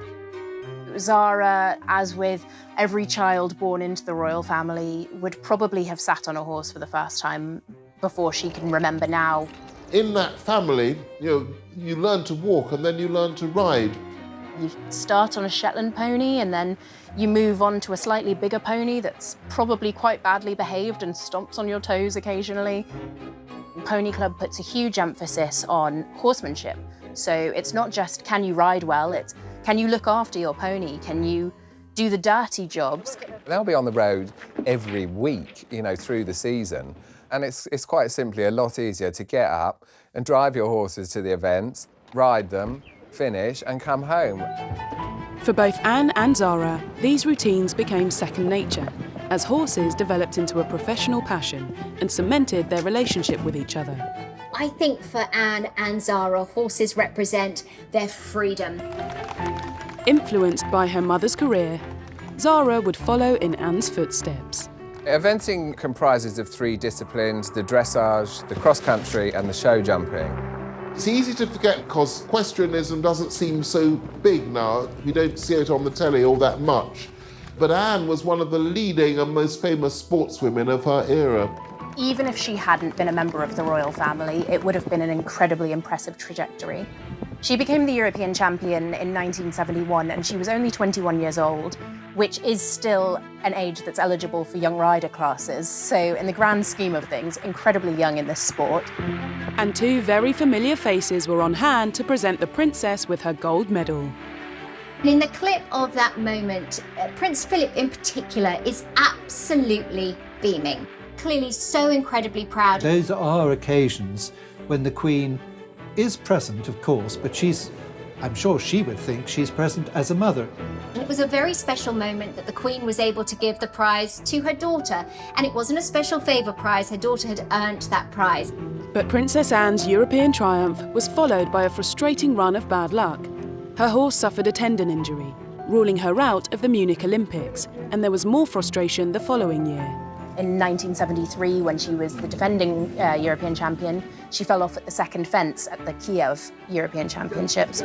Zara, as with every child born into the royal family, would probably have sat on a horse for the first time before she can remember now. In that family, you learn to walk and then you learn to ride. You start on a Shetland pony and then you move on to a slightly bigger pony that's probably quite badly behaved and stomps on your toes occasionally. Pony Club puts a huge emphasis on horsemanship. So it's not just can you ride well, it's can you look after your pony? Can you do the dirty jobs? They'll be on the road every week, through the season. And it's quite simply a lot easier to get up and drive your horses to the events, ride them, finish and come home. For both Anne and Zara, these routines became second nature, as horses developed into a professional passion and cemented their relationship with each other. I think for Anne and Zara, horses represent their freedom. Influenced by her mother's career, Zara would follow in Anne's footsteps. Eventing comprises of 3 disciplines: the dressage, the cross-country and the show jumping. It's easy to forget because equestrianism doesn't seem so big now. We don't see it on the telly all that much. But Anne was one of the leading and most famous sportswomen of her era. Even if she hadn't been a member of the royal family, it would have been an incredibly impressive trajectory. She became the European champion in 1971 and she was only 21 years old, which is still an age that's eligible for young rider classes. So in the grand scheme of things, incredibly young in this sport. And 2 very familiar faces were on hand to present the princess with her gold medal. In the clip of that moment, Prince Philip in particular is absolutely beaming. Clearly so incredibly proud. Those are occasions when the Queen is present, of course, but I'm sure she would think she's present as a mother. It was a very special moment that the Queen was able to give the prize to her daughter, and it wasn't a special favour prize, her daughter had earned that prize. But Princess Anne's European triumph was followed by a frustrating run of bad luck. Her horse suffered a tendon injury, ruling her out of the Munich Olympics, and there was more frustration the following year. In 1973, when she was the defending European champion, she fell off at the second fence at the Kiev European Championships.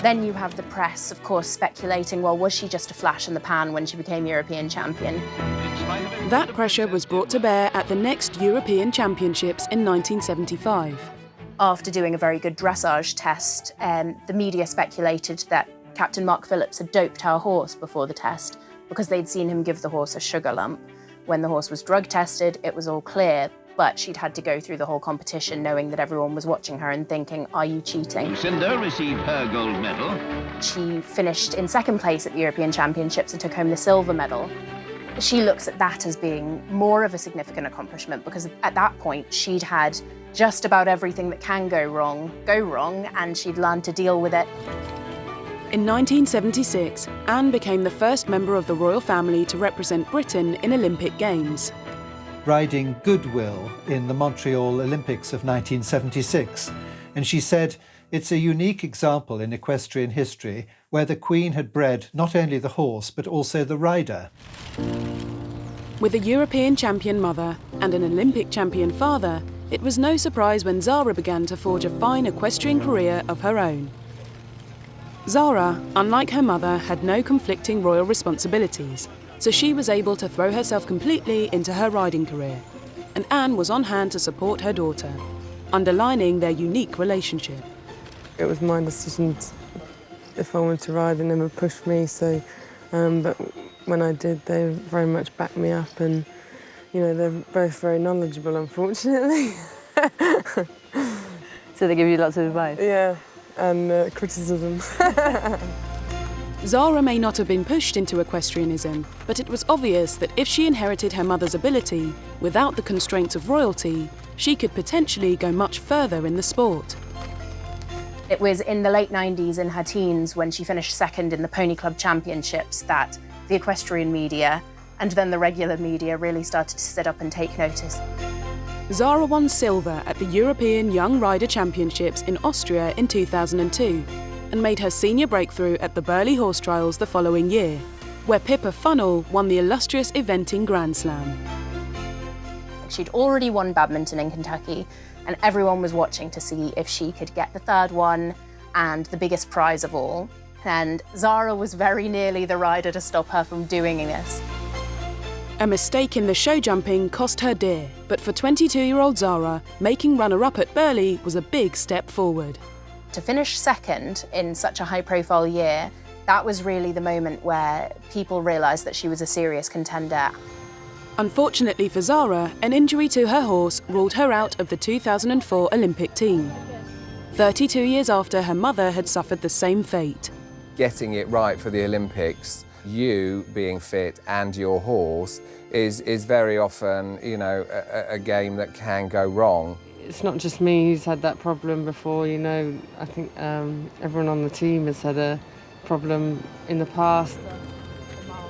Then you have the press, of course, speculating, well, was she just a flash in the pan when she became European champion? That pressure was brought to bear at the next European Championships in 1975. After doing a very good dressage test, the media speculated that Captain Mark Phillips had doped her horse before the test because they'd seen him give the horse a sugar lump. When the horse was drug tested, it was all clear, but she'd had to go through the whole competition knowing that everyone was watching her and thinking, are you cheating? Lucinda received her gold medal. She finished in second place at the European Championships and took home the silver medal. She looks at that as being more of a significant accomplishment because at that point she'd had just about everything that can go wrong, and she'd learned to deal with it. In 1976, Anne became the first member of the royal family to represent Britain in Olympic Games. Riding Goodwill in the Montreal Olympics of 1976, and she said, "It's a unique example in equestrian history where the Queen had bred not only the horse but also the rider." With a European champion mother and an Olympic champion father, it was no surprise when Zara began to forge a fine equestrian career of her own. Zara, unlike her mother, had no conflicting royal responsibilities, so she was able to throw herself completely into her riding career, and Anne was on hand to support her daughter, underlining their unique relationship. It was my decision if I wanted to ride, and never pushed me, so but when I did, they very much backed me up, and you know, they're both very knowledgeable, unfortunately. So they give you lots of advice? Yeah, and criticism. Zara may not have been pushed into equestrianism, but it was obvious that if she inherited her mother's ability, without the constraints of royalty, she could potentially go much further in the sport. It was in the late 90s, in her teens, when she finished second in the Pony Club Championships, that the equestrian media and then the regular media really started to sit up and take notice. Zara won silver at the European Young Rider Championships in Austria in 2002 and made her senior breakthrough at the Burghley Horse Trials the following year, where Pippa Funnell won the illustrious eventing Grand Slam. She'd already won badminton in Kentucky, and everyone was watching to see if she could get the third one and the biggest prize of all. And Zara was very nearly the rider to stop her from doing this. A mistake in the show jumping cost her dear, but for 22-year-old Zara, making runner-up at Burghley was a big step forward. To finish second in such a high-profile year, that was really the moment where people realised that she was a serious contender. Unfortunately for Zara, an injury to her horse ruled her out of the 2004 Olympic team. 32 years after her mother had suffered the same fate. Getting it right for the Olympics, you being fit and your horse is very often, you know, a game that can go wrong. It's not just me who's had that problem before, you know. I think everyone on the team has had a problem in the past.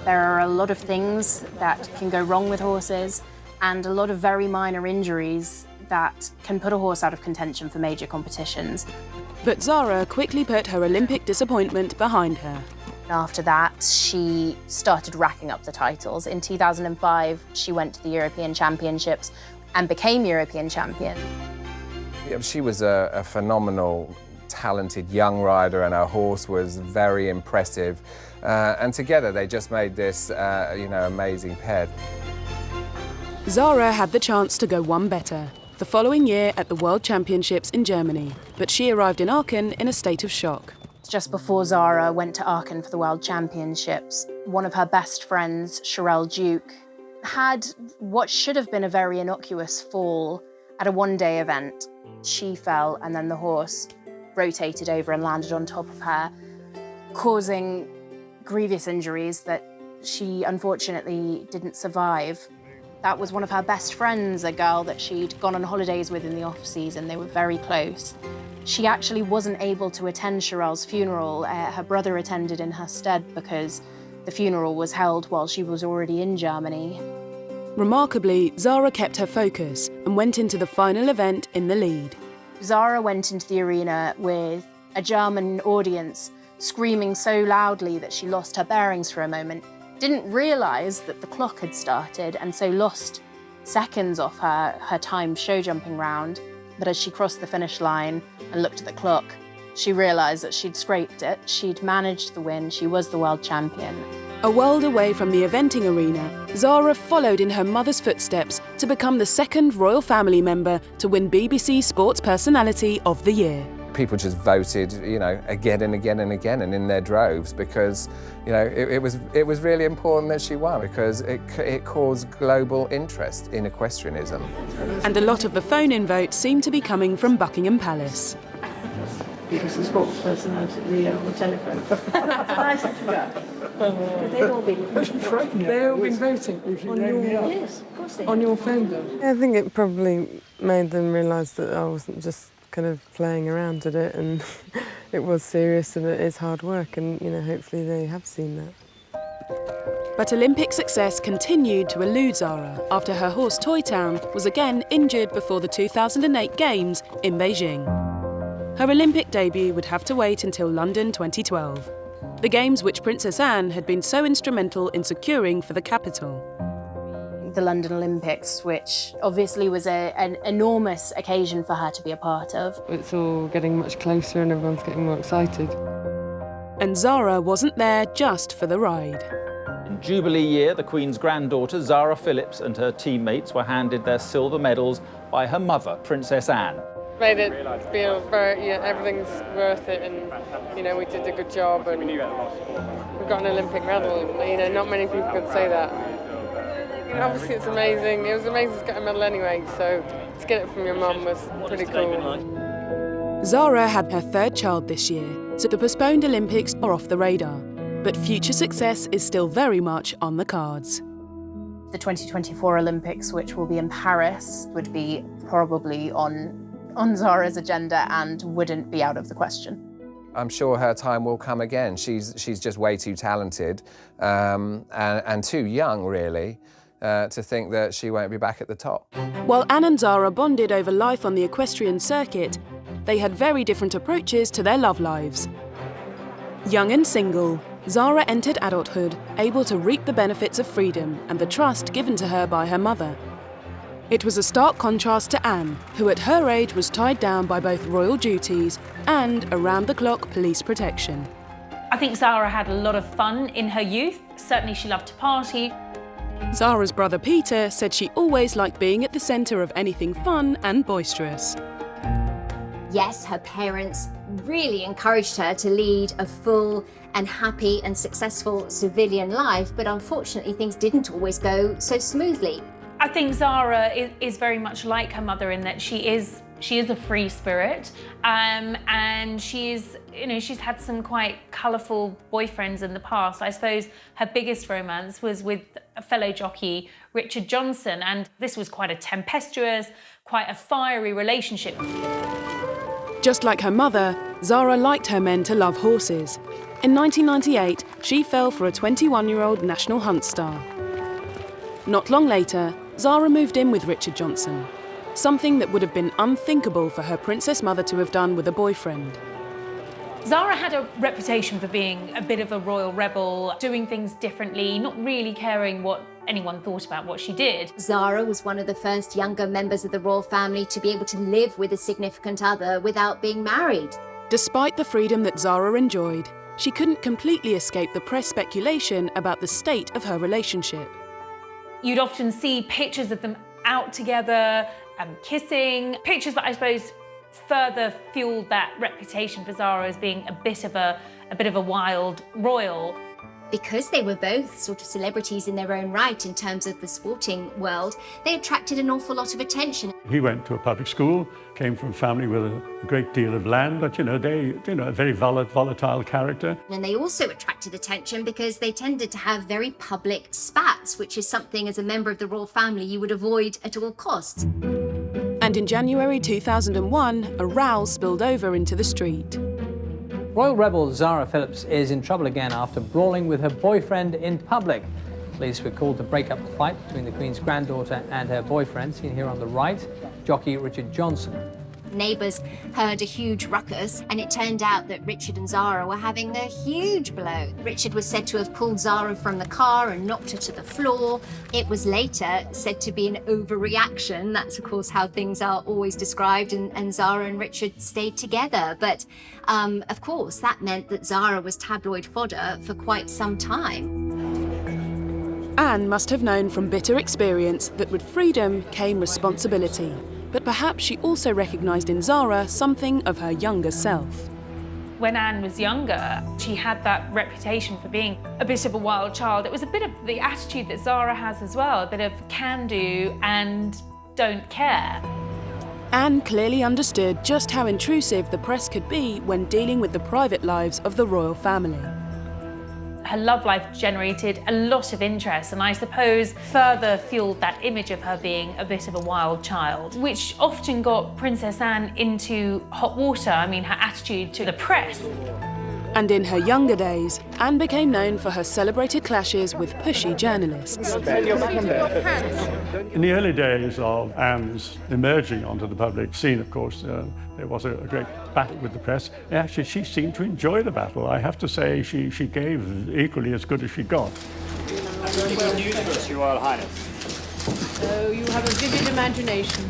There are a lot of things that can go wrong with horses and a lot of very minor injuries that can put a horse out of contention for major competitions. But Zara quickly put her Olympic disappointment behind her. After that, she started racking up the titles. In 2005, she went to the European Championships and became European champion. Yeah, she was a phenomenal, talented young rider, and her horse was very impressive. And together they just made this, amazing pair. Zara had the chance to go one better the following year at the World Championships in Germany, but she arrived in Aachen in a state of shock. Just before Zara went to Aachen for the World Championships, one of her best friends, Gerald Ward, had what should have been a very innocuous fall at a one-day event. She fell and then the horse rotated over and landed on top of her, causing grievous injuries that she unfortunately didn't survive. That was one of her best friends, a girl that she'd gone on holidays with in the off-season. They were very close. She actually wasn't able to attend Gerald's funeral. Her brother attended in her stead because the funeral was held while she was already in Germany. Remarkably, Zara kept her focus and went into the final event in the lead. Zara went into the arena with a German audience screaming so loudly that she lost her bearings for a moment. Didn't realise that the clock had started and so lost seconds off her timed show jumping round. But as she crossed the finish line and looked at the clock, she realised that she'd scraped it, she'd managed the win, she was the world champion. A world away from the eventing arena, Zara followed in her mother's footsteps to become the second royal family member to win BBC Sports Personality of the Year. People just voted, again and again and again, and in their droves, because, it was really important that she won, because it caused global interest in equestrianism. And a lot of the phone-in votes seem to be coming from Buckingham Palace. BBC Sports Personality on the telephone. That's what I said to her. They've all been voting Yes, of course they on your phone. I think it probably made them realise that I wasn't just kind of playing around at it, and it was serious and it is hard work, and hopefully they have seen that. But Olympic success continued to elude Zara after her horse Toy Town was again injured before the 2008 Games in Beijing. Her Olympic debut would have to wait until London 2012, the Games which Princess Anne had been so instrumental in securing for the capital. The London Olympics, which obviously was an enormous occasion for her to be a part of. It's all getting much closer and everyone's getting more excited. And Zara wasn't there just for the ride. In Jubilee year, the Queen's granddaughter, Zara Phillips, and her teammates were handed their silver medals by her mother, Princess Anne. Made it feel very, everything's worth it, and we did a good job, and we got an Olympic medal. Not many people could say that. Obviously it's amazing. It was amazing to get a medal anyway, so to get it from your mum was pretty cool. Zara had her third child this year, so the postponed Olympics are off the radar. But future success is still very much on the cards. The 2024 Olympics, which will be in Paris, would be probably on Zara's agenda and wouldn't be out of the question. I'm sure her time will come again. She's just way too talented and too young, really, to think that she won't be back at the top. While Anne and Zara bonded over life on the equestrian circuit, they had very different approaches to their love lives. Young and single, Zara entered adulthood able to reap the benefits of freedom and the trust given to her by her mother. It was a stark contrast to Anne, who at her age was tied down by both royal duties and around-the-clock police protection. I think Zara had a lot of fun in her youth. Certainly she loved to party. Zara's brother Peter said she always liked being at the centre of anything fun and boisterous. Yes, her parents really encouraged her to lead a full and happy and successful civilian life, but unfortunately things didn't always go so smoothly. I think Zara is very much like her mother in that she is a free spirit, and she's had some quite colourful boyfriends in the past. I suppose her biggest romance was with a fellow jockey, Richard Johnson, and this was quite a tempestuous, quite a fiery relationship. Just like her mother, Zara liked her men to love horses. In 1998, she fell for a 21-year-old National Hunt star. Not long later, Zara moved in with Richard Johnson, something that would have been unthinkable for her princess mother to have done with a boyfriend. Zara had a reputation for being a bit of a royal rebel, doing things differently, not really caring what anyone thought about what she did. Zara was one of the first younger members of the royal family to be able to live with a significant other without being married. Despite the freedom that Zara enjoyed, she couldn't completely escape the press speculation about the state of her relationship. You'd often see pictures of them out together, kissing, pictures that I suppose further fueled that reputation for Zara as being a bit of a wild royal. Because they were both sort of celebrities in their own right in terms of the sporting world, they attracted an awful lot of attention. He went to a public school, came from a family with a great deal of land, but a very volatile character. And they also attracted attention because they tended to have very public spats, which is something as a member of the royal family you would avoid at all costs. And in January 2001, a row spilled over into the street. Royal rebel Zara Phillips is in trouble again after brawling with her boyfriend in public. Police were called to break up the fight between the Queen's granddaughter and her boyfriend, seen here on the right, jockey Richard Johnson. Neighbours heard a huge ruckus, and it turned out that Richard and Zara were having a huge blow. Richard was said to have pulled Zara from the car and knocked her to the floor. It was later said to be an overreaction. That's, of course, how things are always described, and Zara and Richard stayed together. But, of course, that meant that Zara was tabloid fodder for quite some time. Anne must have known from bitter experience that with freedom came responsibility. But perhaps she also recognised in Zara something of her younger self. When Anne was younger, she had that reputation for being a bit of a wild child. It was a bit of the attitude that Zara has as well, a bit of can do and don't care. Anne clearly understood just how intrusive the press could be when dealing with the private lives of the royal family. Her love life generated a lot of interest, and I suppose further fueled that image of her being a bit of a wild child, which often got Princess Anne into hot water. I mean, her attitude to the press. And in her younger days, Anne became known for her celebrated clashes with pushy journalists. In the early days of Anne's emerging onto the public scene, of course, there was a great battle with the press. Actually, she seemed to enjoy the battle. I have to say, she gave equally as good as she got. Very good news for us, Your Royal Highness. Oh, you have a vivid imagination.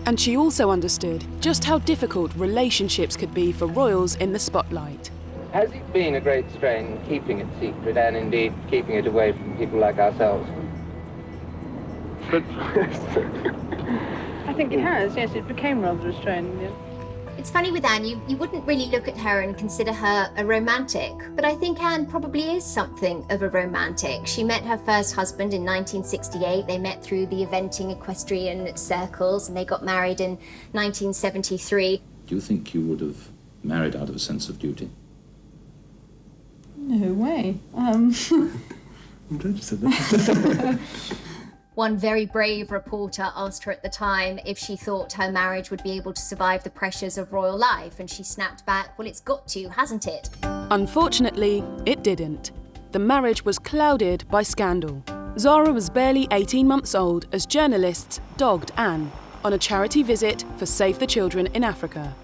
And she also understood just how difficult relationships could be for royals in the spotlight. Has it been a great strain keeping it secret and indeed keeping it away from people like ourselves? I think it has, yes, it became rather a strain. Yeah. It's funny with Anne, you wouldn't really look at her and consider her a romantic, but I think Anne probably is something of a romantic. She met her first husband in 1968. They met through the eventing equestrian circles, and they got married in 1973. Do you think you would have married out of a sense of duty? No way. I'm glad you said that. One very brave reporter asked her at the time if she thought her marriage would be able to survive the pressures of royal life, and she snapped back, well, it's got to, hasn't it? Unfortunately, it didn't. The marriage was clouded by scandal. Zara was barely 18 months old as journalists dogged Anne on a charity visit for Save the Children in Africa.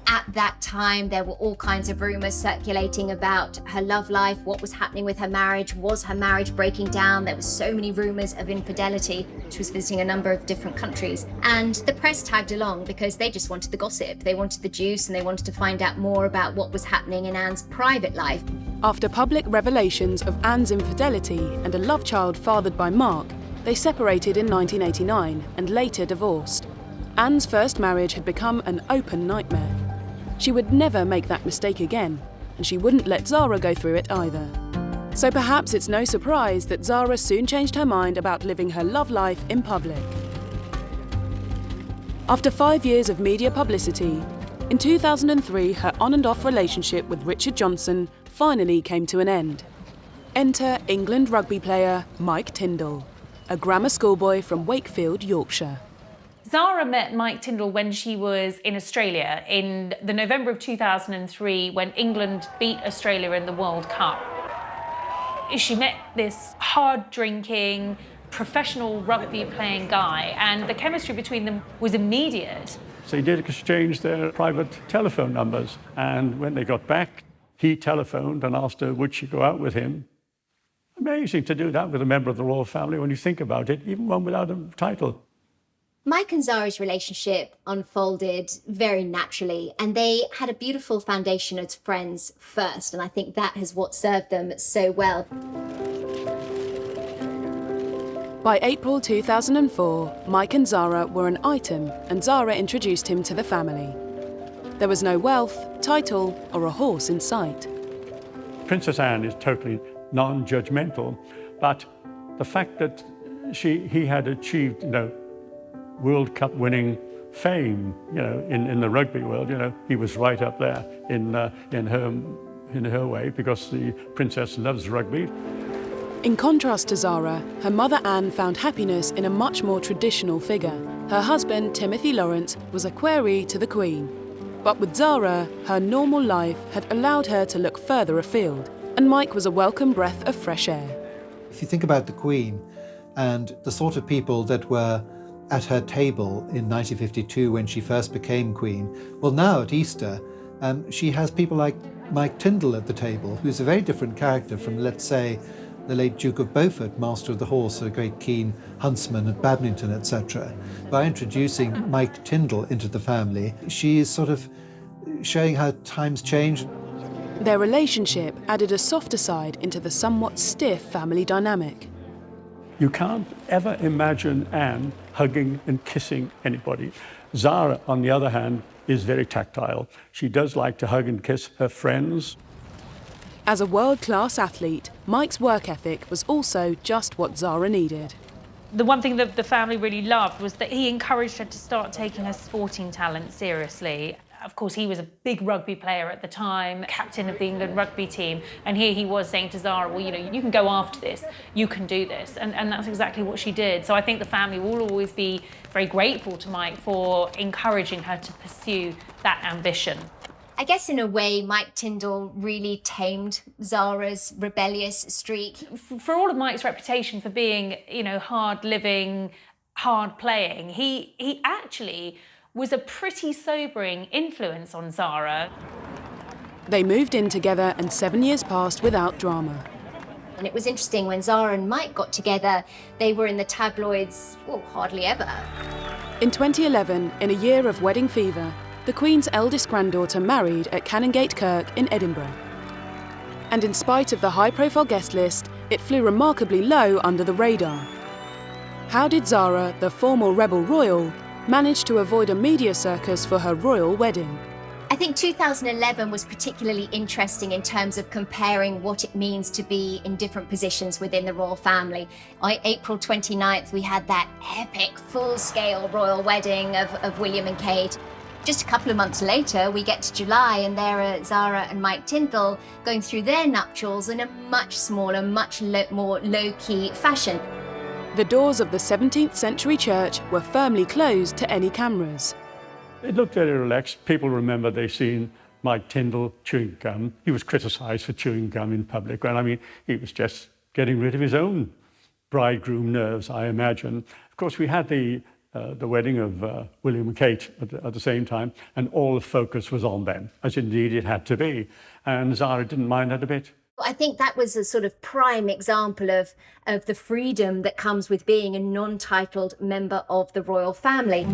At that time, there were all kinds of rumours circulating about her love life, what was happening with her marriage, was her marriage breaking down? There were so many rumours of infidelity. She was visiting a number of different countries. And the press tagged along because they just wanted the gossip. They wanted the juice, and they wanted to find out more about what was happening in Anne's private life. After public revelations of Anne's infidelity and a love child fathered by Mark, they separated in 1989 and later divorced. Anne's first marriage had become an open nightmare. She would never make that mistake again, and she wouldn't let Zara go through it either. So perhaps it's no surprise that Zara soon changed her mind about living her love life in public. After 5 years of media publicity, in 2003 her on and off relationship with Richard Johnson finally came to an end. Enter England rugby player Mike Tindle, a grammar school boy from Wakefield, Yorkshire. Zara met Mike Tindle when she was in Australia in the November of 2003 when England beat Australia in the World Cup. She met this hard-drinking, professional rugby-playing guy, and the chemistry between them was immediate. So they did exchange their private telephone numbers, and when they got back, he telephoned and asked her would she go out with him. Amazing to do that with a member of the royal family when you think about it, even one without a title. Mike and Zara's relationship unfolded very naturally, and they had a beautiful foundation as friends first, and I think that is what served them so well. By April 2004, Mike and Zara were an item, and Zara introduced him to the family. There was no wealth, title, or a horse in sight. Princess Anne is totally non-judgmental, but the fact that he had achieved, World Cup winning fame, in the rugby world, he was right up there in her way, because the princess loves rugby. In contrast to Zara, her mother Anne found happiness in a much more traditional figure. Her husband, Timothy Lawrence, was a query to the Queen. But with Zara, her normal life had allowed her to look further afield, and Mike was a welcome breath of fresh air. If you think about the Queen and the sort of people that were at her table in 1952 when she first became Queen, well, now at Easter, she has people like Mike Tindle at the table, who's a very different character from, let's say, the late Duke of Beaufort, Master of the Horse, a great keen huntsman at badminton, etc. By introducing Mike Tindle into the family, she is sort of showing how times change. Their relationship added a softer side into the somewhat stiff family dynamic. You can't ever imagine Anne hugging and kissing anybody. Zara, on the other hand, is very tactile. She does like to hug and kiss her friends. As a world-class athlete, Mike's work ethic was also just what Zara needed. The one thing that the family really loved was that he encouraged her to start taking her sporting talent seriously. Of course, he was a big rugby player at the time, captain of the England rugby team, and here he was saying to Zara, well, you can go after this, you can do this, and that's exactly what she did. So I think the family will always be very grateful to Mike for encouraging her to pursue that ambition. I guess in a way, Mike Tindle really tamed Zara's rebellious streak. For all of Mike's reputation for being, hard-living, hard-playing, he actually was a pretty sobering influence on Zara. They moved in together and 7 years passed without drama. And it was interesting, when Zara and Mike got together, they were in the tabloids, well, hardly ever. In 2011, in a year of wedding fever, the Queen's eldest granddaughter married at Canongate Kirk in Edinburgh. And in spite of the high-profile guest list, it flew remarkably low under the radar. How did Zara, the former rebel royal, manage to avoid a media circus for her royal wedding? I think 2011 was particularly interesting in terms of comparing what it means to be in different positions within the royal family. On April 29th, we had that epic, full-scale royal wedding of William and Kate. Just a couple of months later, we get to July, and there are Zara and Mike Tindle going through their nuptials in a much smaller, much more low-key fashion. The doors of the 17th century church were firmly closed to any cameras. It looked very relaxed. People remember they've seen Mike Tindle chewing gum. He was criticised for chewing gum in public. And he was just getting rid of his own bridegroom nerves, I imagine. Of course, we had the wedding of William and Kate at the same time, and all the focus was on them, as indeed it had to be. And Zara didn't mind that a bit. I think that was a sort of prime example of the freedom that comes with being a non-titled member of the royal family.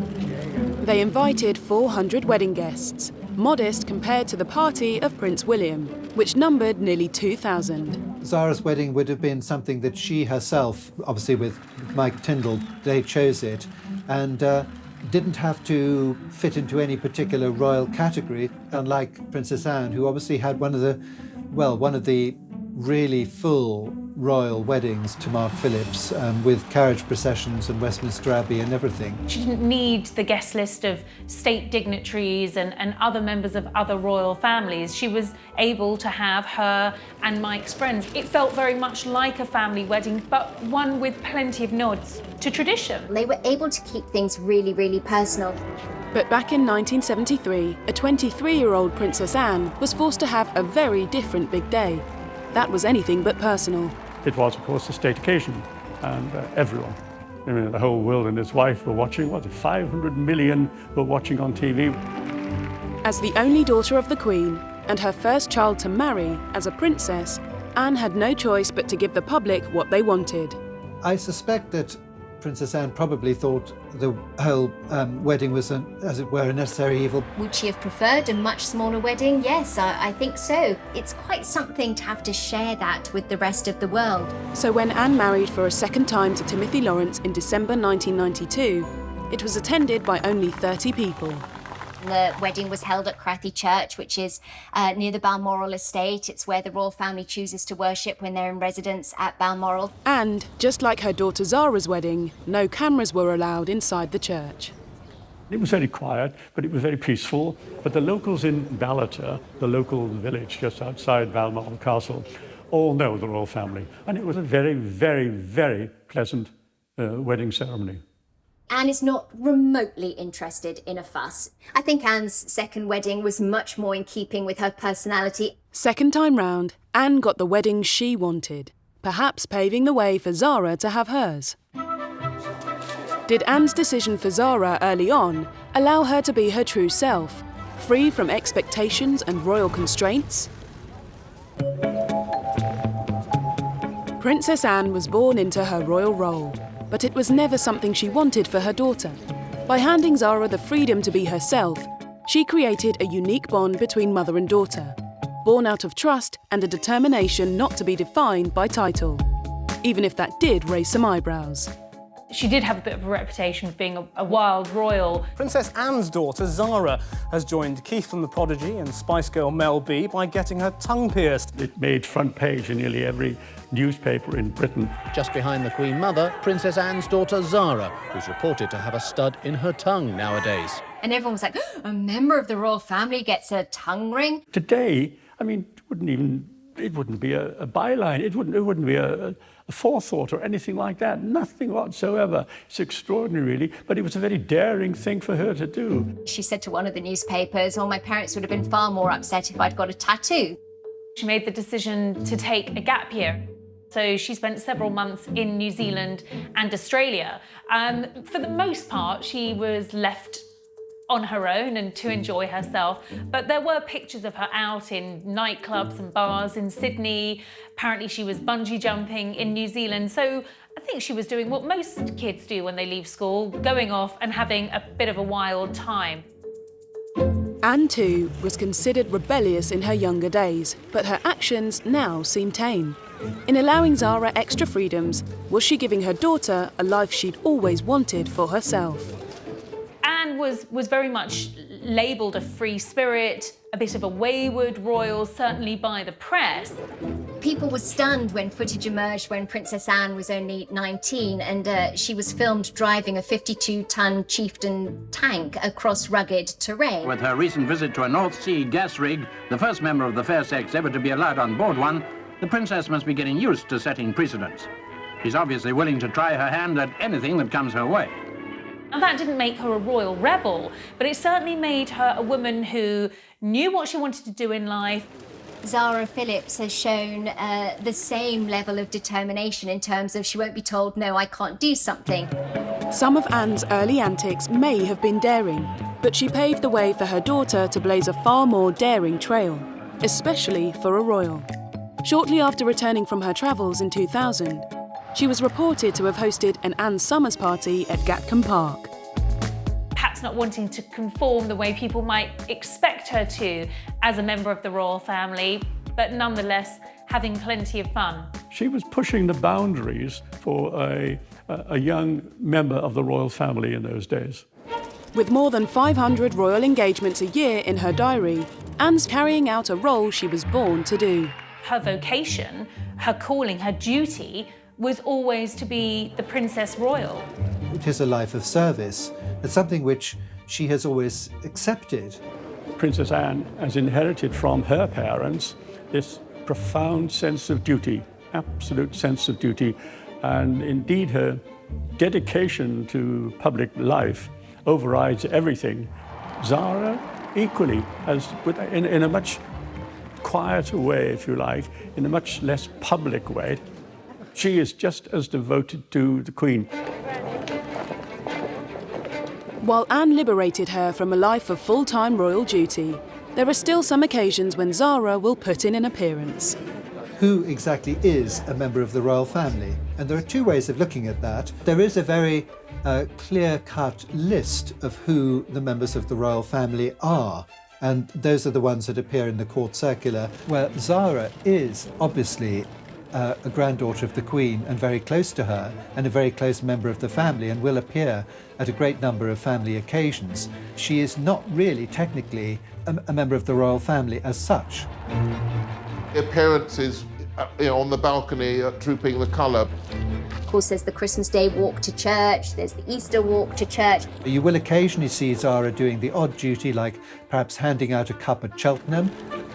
They invited 400 wedding guests, modest compared to the party of Prince William, which numbered nearly 2,000. Zara's wedding would have been something that she herself, obviously with Mike Tindle, they chose it, and didn't have to fit into any particular royal category, unlike Princess Anne, who obviously had one of the really full royal weddings to mark Phillips, with carriage processions and Westminster Abbey and everything. She didn't need the guest list of state dignitaries and other members of other royal families. She was able to have her and Mike's friends. It felt very much like a family wedding, but one with plenty of nods to tradition. They were able to keep things really, really personal. But back in 1973, a 23-year-old Princess Anne was forced to have a very different big day. That was anything but personal. It was, of course, a state occasion, and everyone, I mean, the whole world and his wife were watching. 500 million were watching on TV. As the only daughter of the Queen, and her first child to marry as a princess, Anne had no choice but to give the public what they wanted. I suspect that Princess Anne probably thought the whole wedding was, as it were, a necessary evil. Would she have preferred a much smaller wedding? Yes, I think so. It's quite something to have to share that with the rest of the world. So when Anne married for a second time to Timothy Lawrence in December 1992, it was attended by only 30 people. The wedding was held at Crathy Church, which is near the Balmoral estate. It's where the royal family chooses to worship when they're in residence at Balmoral. And, just like her daughter Zara's wedding, no cameras were allowed inside the church. It was very quiet, but it was very peaceful. But the locals in Ballater, the local village just outside Balmoral Castle, all know the royal family. And it was a very, very, very pleasant wedding ceremony. Anne is not remotely interested in a fuss. I think Anne's second wedding was much more in keeping with her personality. Second time round, Anne got the wedding she wanted, perhaps paving the way for Zara to have hers. Did Anne's decision for Zara early on allow her to be her true self, free from expectations and royal constraints? Princess Anne was born into her royal role, but it was never something she wanted for her daughter. By handing Zara the freedom to be herself, she created a unique bond between mother and daughter, born out of trust and a determination not to be defined by title, even if that did raise some eyebrows. She did have a bit of a reputation of being a wild royal. Princess Anne's daughter, Zara, has joined Keith and the Prodigy and Spice Girl Mel B by getting her tongue pierced. It made front page in nearly every newspaper in Britain. Just behind the Queen Mother, Princess Anne's daughter, Zara, who's reported to have a stud in her tongue nowadays. And everyone was like, a member of the royal family gets a tongue ring? Today, I mean, it wouldn't be a byline. It wouldn't be a forethought or anything like that. Nothing whatsoever. It's extraordinary, really, but it was a very daring thing for her to do. She said to one of the newspapers, my parents would have been far more upset if I'd got a tattoo. She made the decision to take a gap year. So she spent several months in New Zealand and Australia. For the most part, she was left on her own and to enjoy herself. But there were pictures of her out in nightclubs and bars in Sydney. Apparently she was bungee jumping in New Zealand. So I think she was doing what most kids do when they leave school, going off and having a bit of a wild time. Anne, too, was considered rebellious in her younger days, but her actions now seem tame. In allowing Zara extra freedoms, was she giving her daughter a life she'd always wanted for herself? Anne was very much labelled a free spirit, a bit of a wayward royal, certainly by the press. People were stunned when footage emerged when Princess Anne was only 19 and she was filmed driving a 52-ton Chieftain tank across rugged terrain. With her recent visit to a North Sea gas rig, the first member of the fair sex ever to be allowed on board one, the princess must be getting used to setting precedents. She's obviously willing to try her hand at anything that comes her way. And that didn't make her a royal rebel, but it certainly made her a woman who knew what she wanted to do in life. Zara Phillips has shown the same level of determination in terms of she won't be told, no, I can't do something. Some of Anne's early antics may have been daring, but she paved the way for her daughter to blaze a far more daring trail, especially for a royal. Shortly after returning from her travels in 2000, she was reported to have hosted an Anne Summers party at Gatcombe Park. Perhaps not wanting to conform the way people might expect her to as a member of the royal family, but nonetheless having plenty of fun. She was pushing the boundaries for a young member of the royal family in those days. With more than 500 royal engagements a year in her diary, Anne's carrying out a role she was born to do. her vocation, her calling, her duty was always to be the Princess Royal. It is a life of service. It's something which she has always accepted. Princess Anne has inherited from her parents this profound sense of duty, absolute sense of duty, and indeed her dedication to public life overrides everything. Zara equally has, in a much quieter way, if you like, in a much less public way, she is just as devoted to the Queen. While Anne liberated her from a life of full-time royal duty, there are still some occasions when Zara will put in an appearance. Who exactly is a member of the royal family? And there are two ways of looking at that. There is a very clear-cut list of who the members of the royal family are, and those are the ones that appear in the court circular, where Zara is obviously a granddaughter of the Queen and very close to her, and a very close member of the family, and will appear at a great number of family occasions. She is not really technically a member of the royal family as such. Appearances, on the balcony, trooping the colour. Of course, there's the Christmas Day walk to church, there's the Easter walk to church. You will occasionally see Zara doing the odd duty, like perhaps handing out a cup at Cheltenham.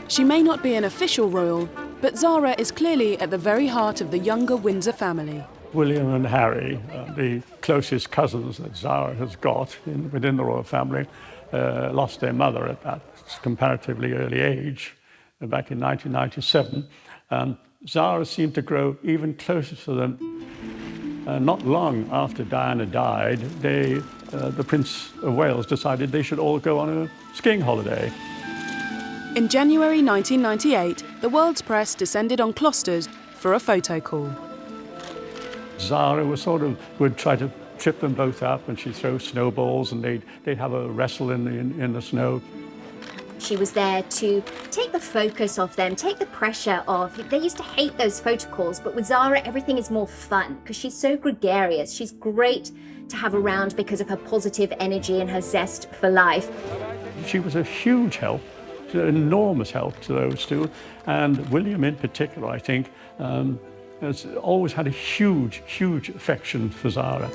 She may not be an official royal, but Zara is clearly at the very heart of the younger Windsor family. William and Harry, the closest cousins that Zara has got within the royal family, lost their mother at that comparatively early age, back in 1997. Zara seemed to grow even closer to them. Not long after Diana died, the Prince of Wales decided they should all go on a skiing holiday. In January 1998, the world's press descended on Closters for a photo call. Zara would try to trip them both up, and she'd throw snowballs, and they'd have a wrestle in the snow. She was there to take the focus off them, take the pressure off. They used to hate those photo calls, but with Zara, everything is more fun because she's so gregarious. She's great to have around because of her positive energy and her zest for life. She was a huge help, an enormous help to those two, and William in particular, I think, has always had a huge, huge affection for Zara.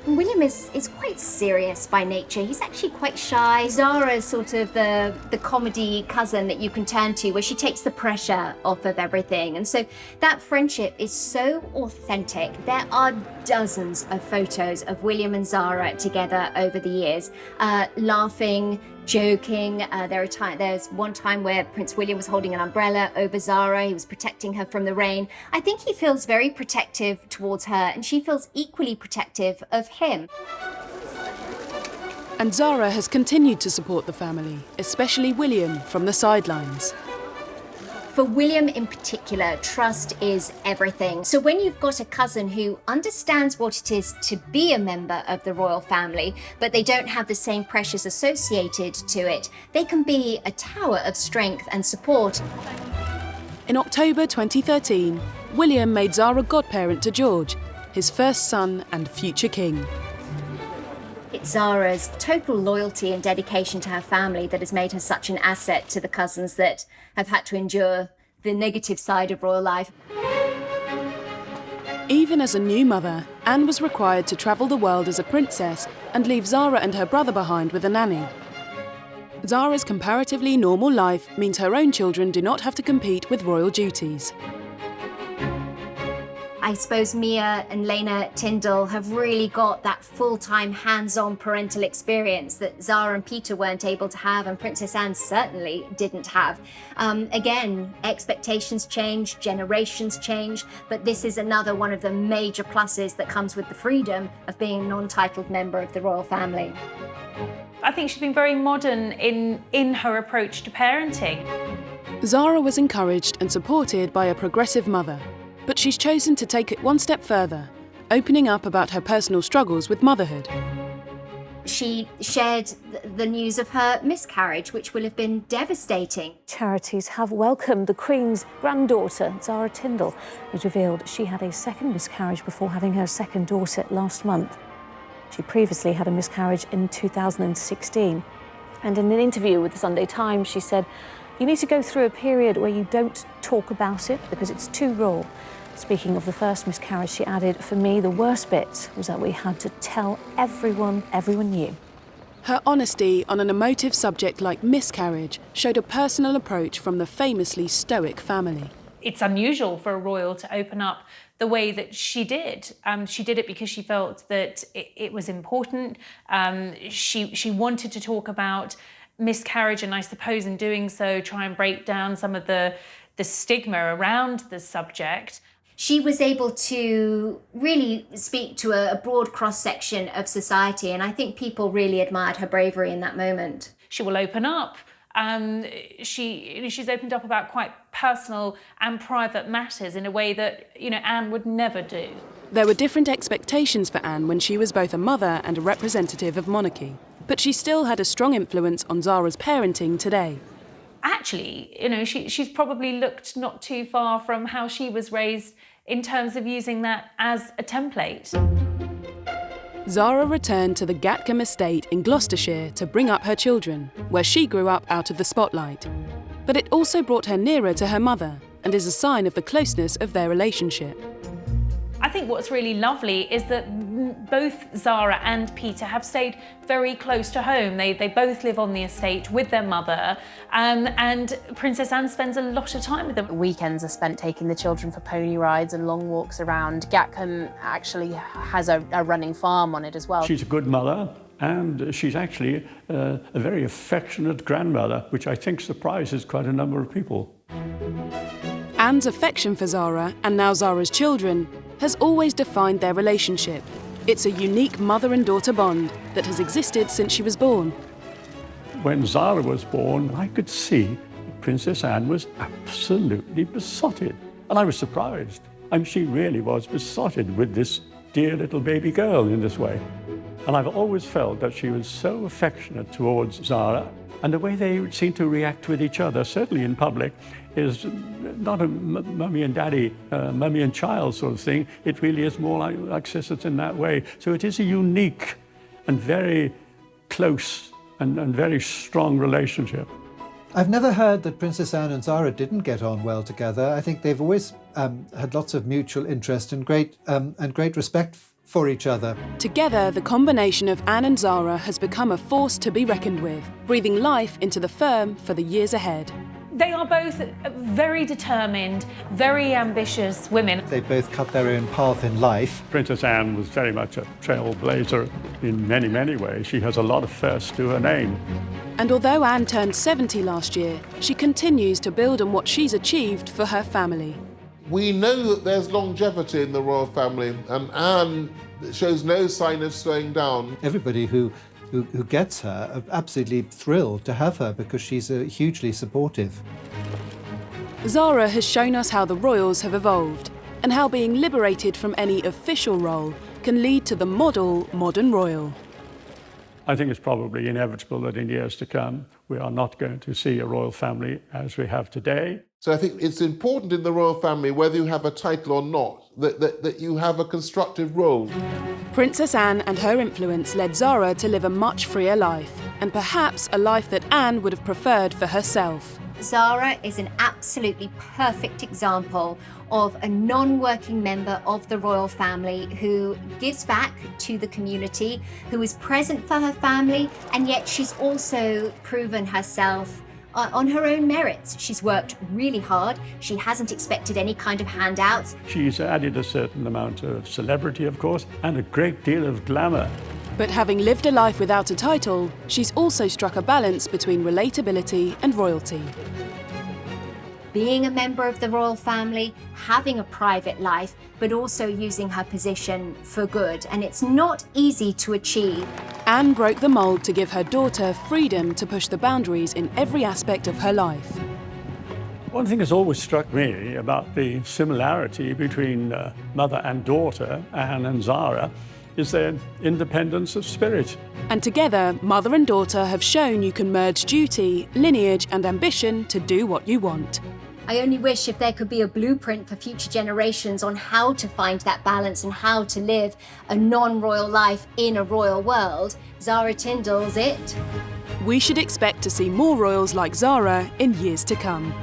William is quite serious by nature. He's actually quite shy. Zara is sort of the comedy cousin that you can turn to, where she takes the pressure off of everything. And so that friendship is so authentic. There are dozens of photos of William and Zara together over the years, laughing, joking. There's one time where Prince William was holding an umbrella over Zara. He was protecting her from the rain. I think he feels very protective towards her, and she feels equally protective of him. And Zara has continued to support the family, especially William, from the sidelines. For William in particular, trust is everything. So when you've got a cousin who understands what it is to be a member of the royal family, but they don't have the same pressures associated to it, they can be a tower of strength and support. In October 2013, William made Zara godparent to George, his first son and future king. It's Zara's total loyalty and dedication to her family that has made her such an asset to the cousins that have had to endure the negative side of royal life. Even as a new mother, Anne was required to travel the world as a princess and leave Zara and her brother behind with a nanny. Zara's comparatively normal life means her own children do not have to compete with royal duties. I suppose Mia and Lena Tindle have really got that full-time hands-on parental experience that Zara and Peter weren't able to have, and Princess Anne certainly didn't have. Again, expectations change, generations change, but this is another one of the major pluses that comes with the freedom of being a non-titled member of the royal family. I think she's been very modern in her approach to parenting. Zara was encouraged and supported by a progressive mother, but she's chosen to take it one step further, opening up about her personal struggles with motherhood. She shared the news of her miscarriage, which will have been devastating. Charities have welcomed the Queen's granddaughter, Zara Tindle, who's revealed she had a second miscarriage before having her second daughter last month. She previously had a miscarriage in 2016. And in an interview with the Sunday Times, she said You need to go through a period where you don't talk about it because it's too raw. Speaking of the first miscarriage, she added, for me, the worst bit was that we had to tell everyone knew. Her honesty on an emotive subject like miscarriage showed a personal approach from the famously stoic family. It's unusual for a royal to open up the way that she did. She did it because she felt that it was important. She wanted to talk about miscarriage, and I suppose in doing so try and break down some of the stigma around the subject. She was able to really speak to a broad cross-section of society, and I think people really admired her bravery in that moment. She will open up. She's opened up about quite personal and private matters in a way that, Anne would never do. There were different expectations for Anne when she was both a mother and a representative of monarchy, but she still had a strong influence on Zara's parenting today. Actually, she's probably looked not too far from how she was raised in terms of using that as a template. Zara returned to the Gatcombe estate in Gloucestershire to bring up her children, where she grew up out of the spotlight. But it also brought her nearer to her mother and is a sign of the closeness of their relationship. I think what's really lovely is that both Zara and Peter have stayed very close to home. They both live on the estate with their mother, and Princess Anne spends a lot of time with them. Weekends are spent taking the children for pony rides and long walks around. Gatcombe actually has a running farm on it as well. She's a good mother, and she's actually a very affectionate grandmother, which I think surprises quite a number of people. Anne's affection for Zara, and now Zara's children, has always defined their relationship. It's a unique mother and daughter bond that has existed since she was born. When Zara was born, I could see that Princess Anne was absolutely besotted. And I was surprised. She really was besotted with this dear little baby girl in this way. And I've always felt that she was so affectionate towards Zara, and the way they seem to react with each other, certainly in public, is not a mummy and daddy, mummy and child sort of thing. It really is more like sisters in that way. So it is a unique and very close and very strong relationship. I've never heard that Princess Anne and Zara didn't get on well together. I think they've always had lots of mutual interest and great respect for each other. Together, the combination of Anne and Zara has become a force to be reckoned with, breathing life into the firm for the years ahead. They are both very determined, very ambitious women. They both cut their own path in life. Princess Anne was very much a trailblazer in many, many ways. She has a lot of firsts to her name. And although Anne turned 70 last year, she continues to build on what she's achieved for her family. We know that there's longevity in the royal family, and Anne shows no sign of slowing down. Everybody who gets her are absolutely thrilled to have her because she's hugely supportive. Zara has shown us how the royals have evolved and how being liberated from any official role can lead to the modern royal. I think it's probably inevitable that in years to come we are not going to see a royal family as we have today. So I think it's important in the royal family, whether you have a title or not, that you have a constructive role. Princess Anne and her influence led Zara to live a much freer life, and perhaps a life that Anne would have preferred for herself. Zara is an absolutely perfect example of a non-working member of the royal family who gives back to the community, who is present for her family, and yet she's also proven herself on her own merits. She's worked really hard. She hasn't expected any kind of handouts. She's added a certain amount of celebrity, of course, and a great deal of glamour. But having lived a life without a title, she's also struck a balance between relatability and royalty. Being a member of the royal family, having a private life, but also using her position for good. And it's not easy to achieve. Anne broke the mould to give her daughter freedom to push the boundaries in every aspect of her life. One thing that's always struck me about the similarity between mother and daughter, Anne and Zara, is their independence of spirit. And together, mother and daughter have shown you can merge duty, lineage and ambition to do what you want. I only wish if there could be a blueprint for future generations on how to find that balance and how to live a non-royal life in a royal world. Zara Tindle's it. We should expect to see more royals like Zara in years to come.